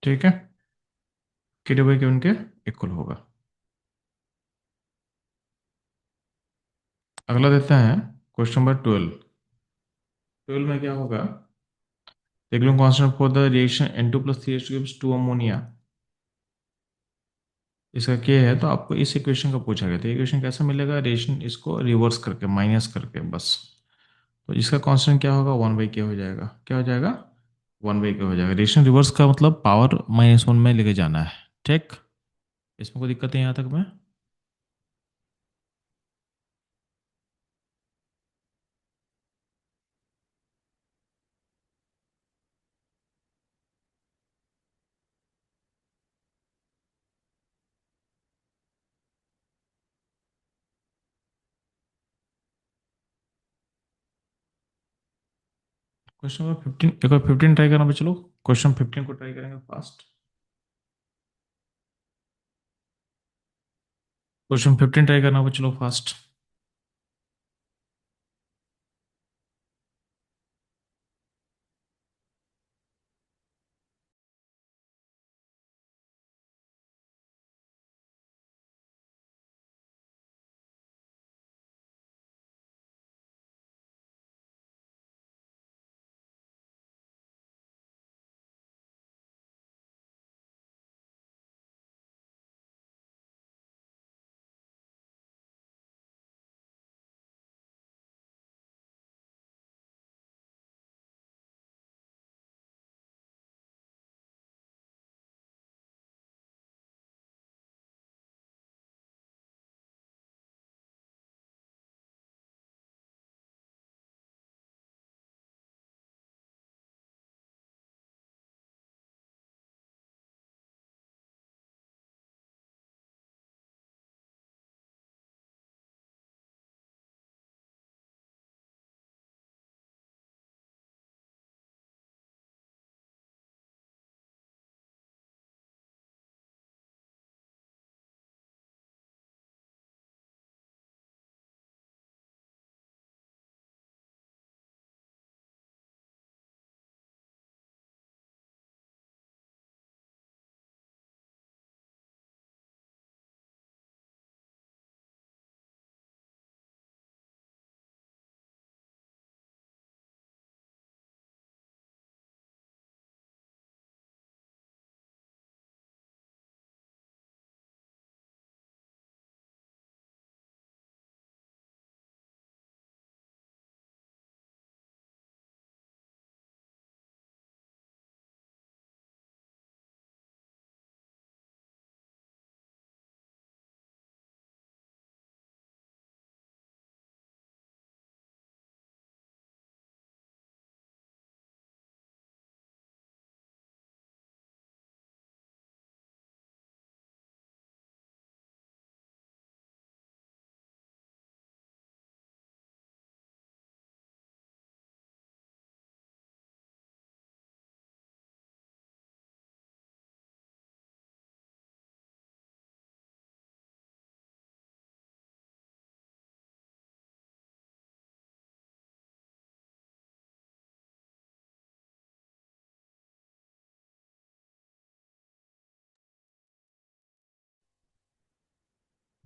ठीक है, K2/K1 के इक्वल होगा। अगला देते हैं क्वेश्चन नंबर 12। 12 में क्या होगा, देख लो, constant for the reaction N2+3H2 gives 2 ammonia, इसका क्या है, तो आपको इस इक्वेशन का पूछा गया, तो इक्वेशन कैसे मिलेगा, रेशन इसको रिवर्स करके, माइनस करके बस। तो इसका कांस्टेंट क्या होगा, 1/K हो जाएगा, क्या हो जाएगा, 1/K हो जाएगा। रेशन रिवर्स का मतलब पावर -1 में लेके जाना है, ठीक। इसमें कोई दिक्कत है यहाँ तक में? क्वेश्चन नंबर 15, एक बार 15 ट्राई करना चलो, क्वेश्चन 15 को ट्राई करेंगे फास्ट। क्वेश्चन 15 ट्राई करना चलो फास्ट।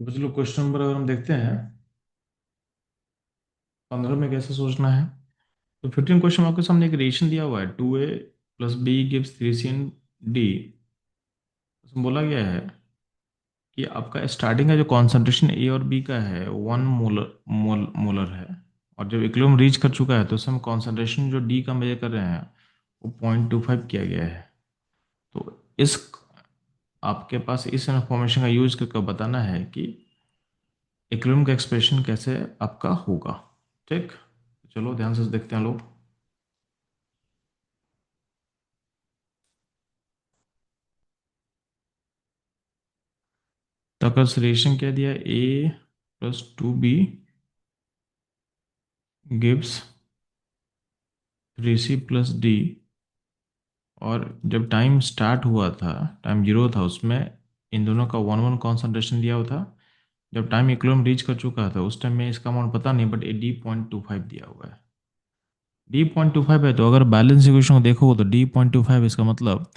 तो चलो क्वेश्चन नंबर अगर हम देखते हैं 15 में कैसे सोचना है। तो 15 क्वेश्चन आपके सामने एक रिलेशन दिया हुआ है, 2a + b गिव्स 3c/d। उसमें बोला गया है कि आपका स्टार्टिंग का जो कॉन्सेंट्रेशन ए और बी का है 1 मोलर है, और जब इक्विलिब्रियम रीच कर चुका है तो उसमें कॉन्सेंट्रेशन जो डी का मेजर कर रहे हैं वो 0.25 किया गया है। तो इस आपके पास इस इन्फॉर्मेशन का यूज करके बताना है कि इक्विलिब्रियम का एक्सप्रेशन कैसे आपका होगा। ठीक, चलो ध्यान से देखते हैं लोग। तो अगर सॉल्यूशन क्या दिया, a + 2b gives 3c + d, और जब टाइम स्टार्ट हुआ था, टाइम जीरो था, उसमें इन दोनों का 1 1 कॉन्सेंट्रेशन दिया हुआ था। जब टाइम इक्विलिब्रियम रीच कर चुका था उस टाइम में इसका अमाउंट पता नहीं, बट ए d 0.25 दिया हुआ है। d 0.25 है, तो अगर बैलेंस इक्वेशन को देखोगे तो d 0.25 इसका मतलब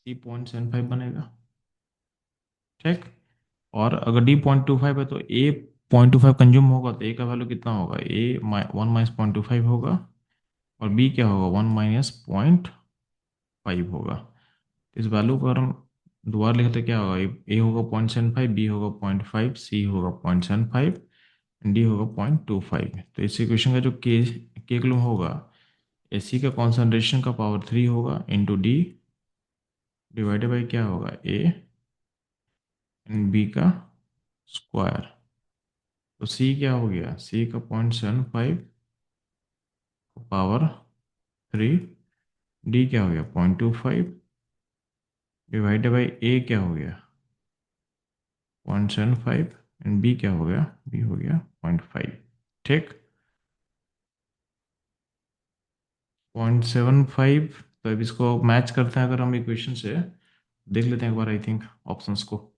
c 0.75 बनेगा। ठीक, और अगर d 0.25 है तो a 0.25 कंज्यूम होगा तो a का वैल्यू कितना होगा, a 1 - 0.25 होगा, और b क्या होगा, 1 - 0.5 होगा। इस वैल्यू को अगर हम दोबारा लिखते क्या होगा, ए होगा 0.75, बी होगा 0.5, सी होगा 0.75, डी होगा 0.25। तो इस इक्वेशन का जो के किलो होगा, ए सी का कॉन्सेंट्रेशन का पावर 3 होगा इंटू डी डिवाइडेड बाई क्या होगा, ए एंड बी का स्क्वायर। तो सी क्या हो गया, सी का 0.75 पावर 3, डी क्या हो गया 0.25 डिवाइडेड बाई ए क्या हो गया 0.75, एंड बी क्या हो गया, बी हो गया 0.5। ठीक, 0.75। तो अब इसको मैच करते हैं अगर हम इक्वेशन से, देख लेते हैं एक बार आई थिंक ऑप्शंस को।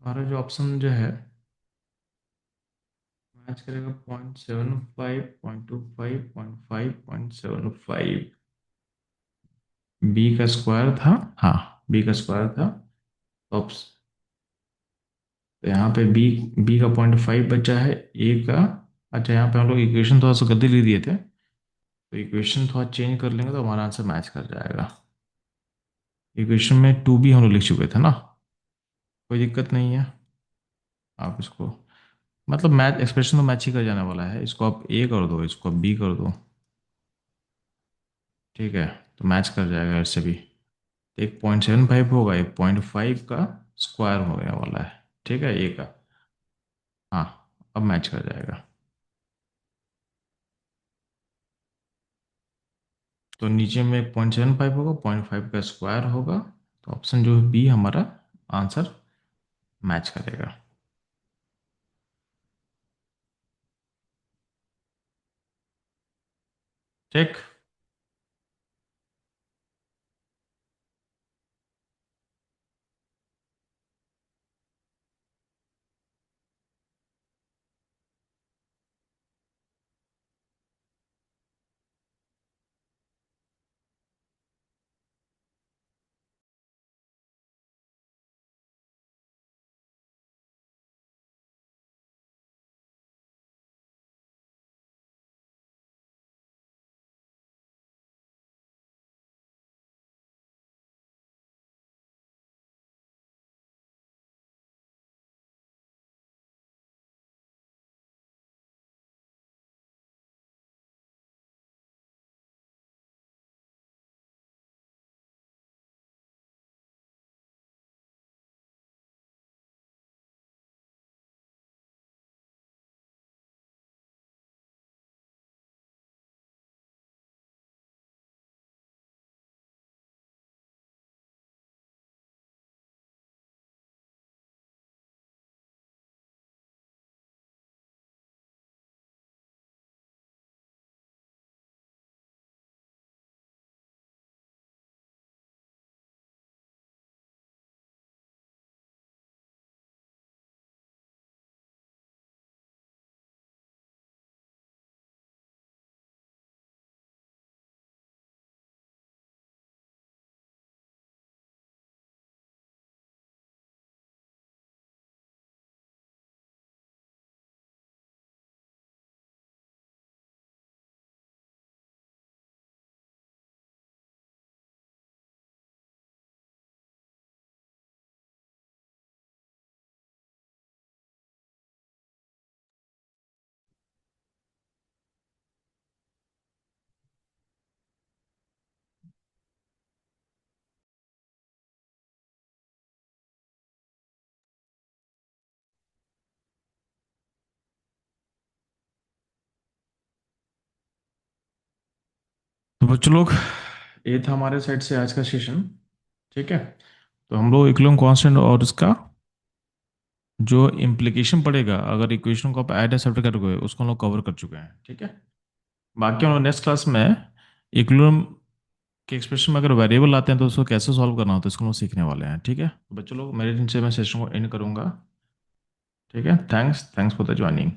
हमारा जो ऑप्शन जो है मैच करेगा 0.75, 0.25, 0.5, 0.75। बी का स्क्वायर था, हाँ बी का स्क्वायर था। ऑप्शन, तो यहाँ पे बी बी का 0.5 बचा है, ए का। अच्छा, यहाँ पे हम लोग इक्वेशन थोड़ा सा गलती लिख दिए थे, तो इक्वेशन थोड़ा चेंज कर लेंगे तो हमारा आंसर मैच कर जाएगा। इक्वेशन में 2b हम लोग लिख चुके थे ना, कोई दिक्कत नहीं है। आप इसको मतलब मैच एक्सप्रेशन तो मैच ही कर जाने वाला है, इसको आप ए कर दो, इसको आप बी कर दो। ठीक है, तो मैच कर जाएगा ऐसे भी। एक 0.75 होगा, एक 0.5 का स्क्वायर होने वाला है। ठीक है, ए का। हाँ, अब मैच कर जाएगा। तो नीचे में 0.75 होगा, 0.5 का स्क्वायर होगा, तो ऑप्शन जो है बी हमारा आंसर मैच करेगा। ठीक। बच्चों लोग, ये था हमारे साइड से आज का सेशन। ठीक है, तो हम लोग इक्विलिब्रियम कांस्टेंट और इसका जो इम्प्लीकेशन पड़ेगा अगर इक्वेशन को आप ऐड या सब्ट्रैक्ट करोगे उसको हम लोग कवर कर चुके हैं। ठीक है, बाकी हम लोग नेक्स्ट क्लास में इक्विलिब्रियम के एक्सप्रेशन में अगर वेरिएबल आते हैं तो उसको कैसे सॉल्व करना होता है इसको हम लोग सीखने वाले हैं। ठीक है, तो बच्चों लोग मेरे दिन से मैं सेशन को एंड करूंगा। ठीक है, थैंक्स फॉर द ज्वाइनिंग।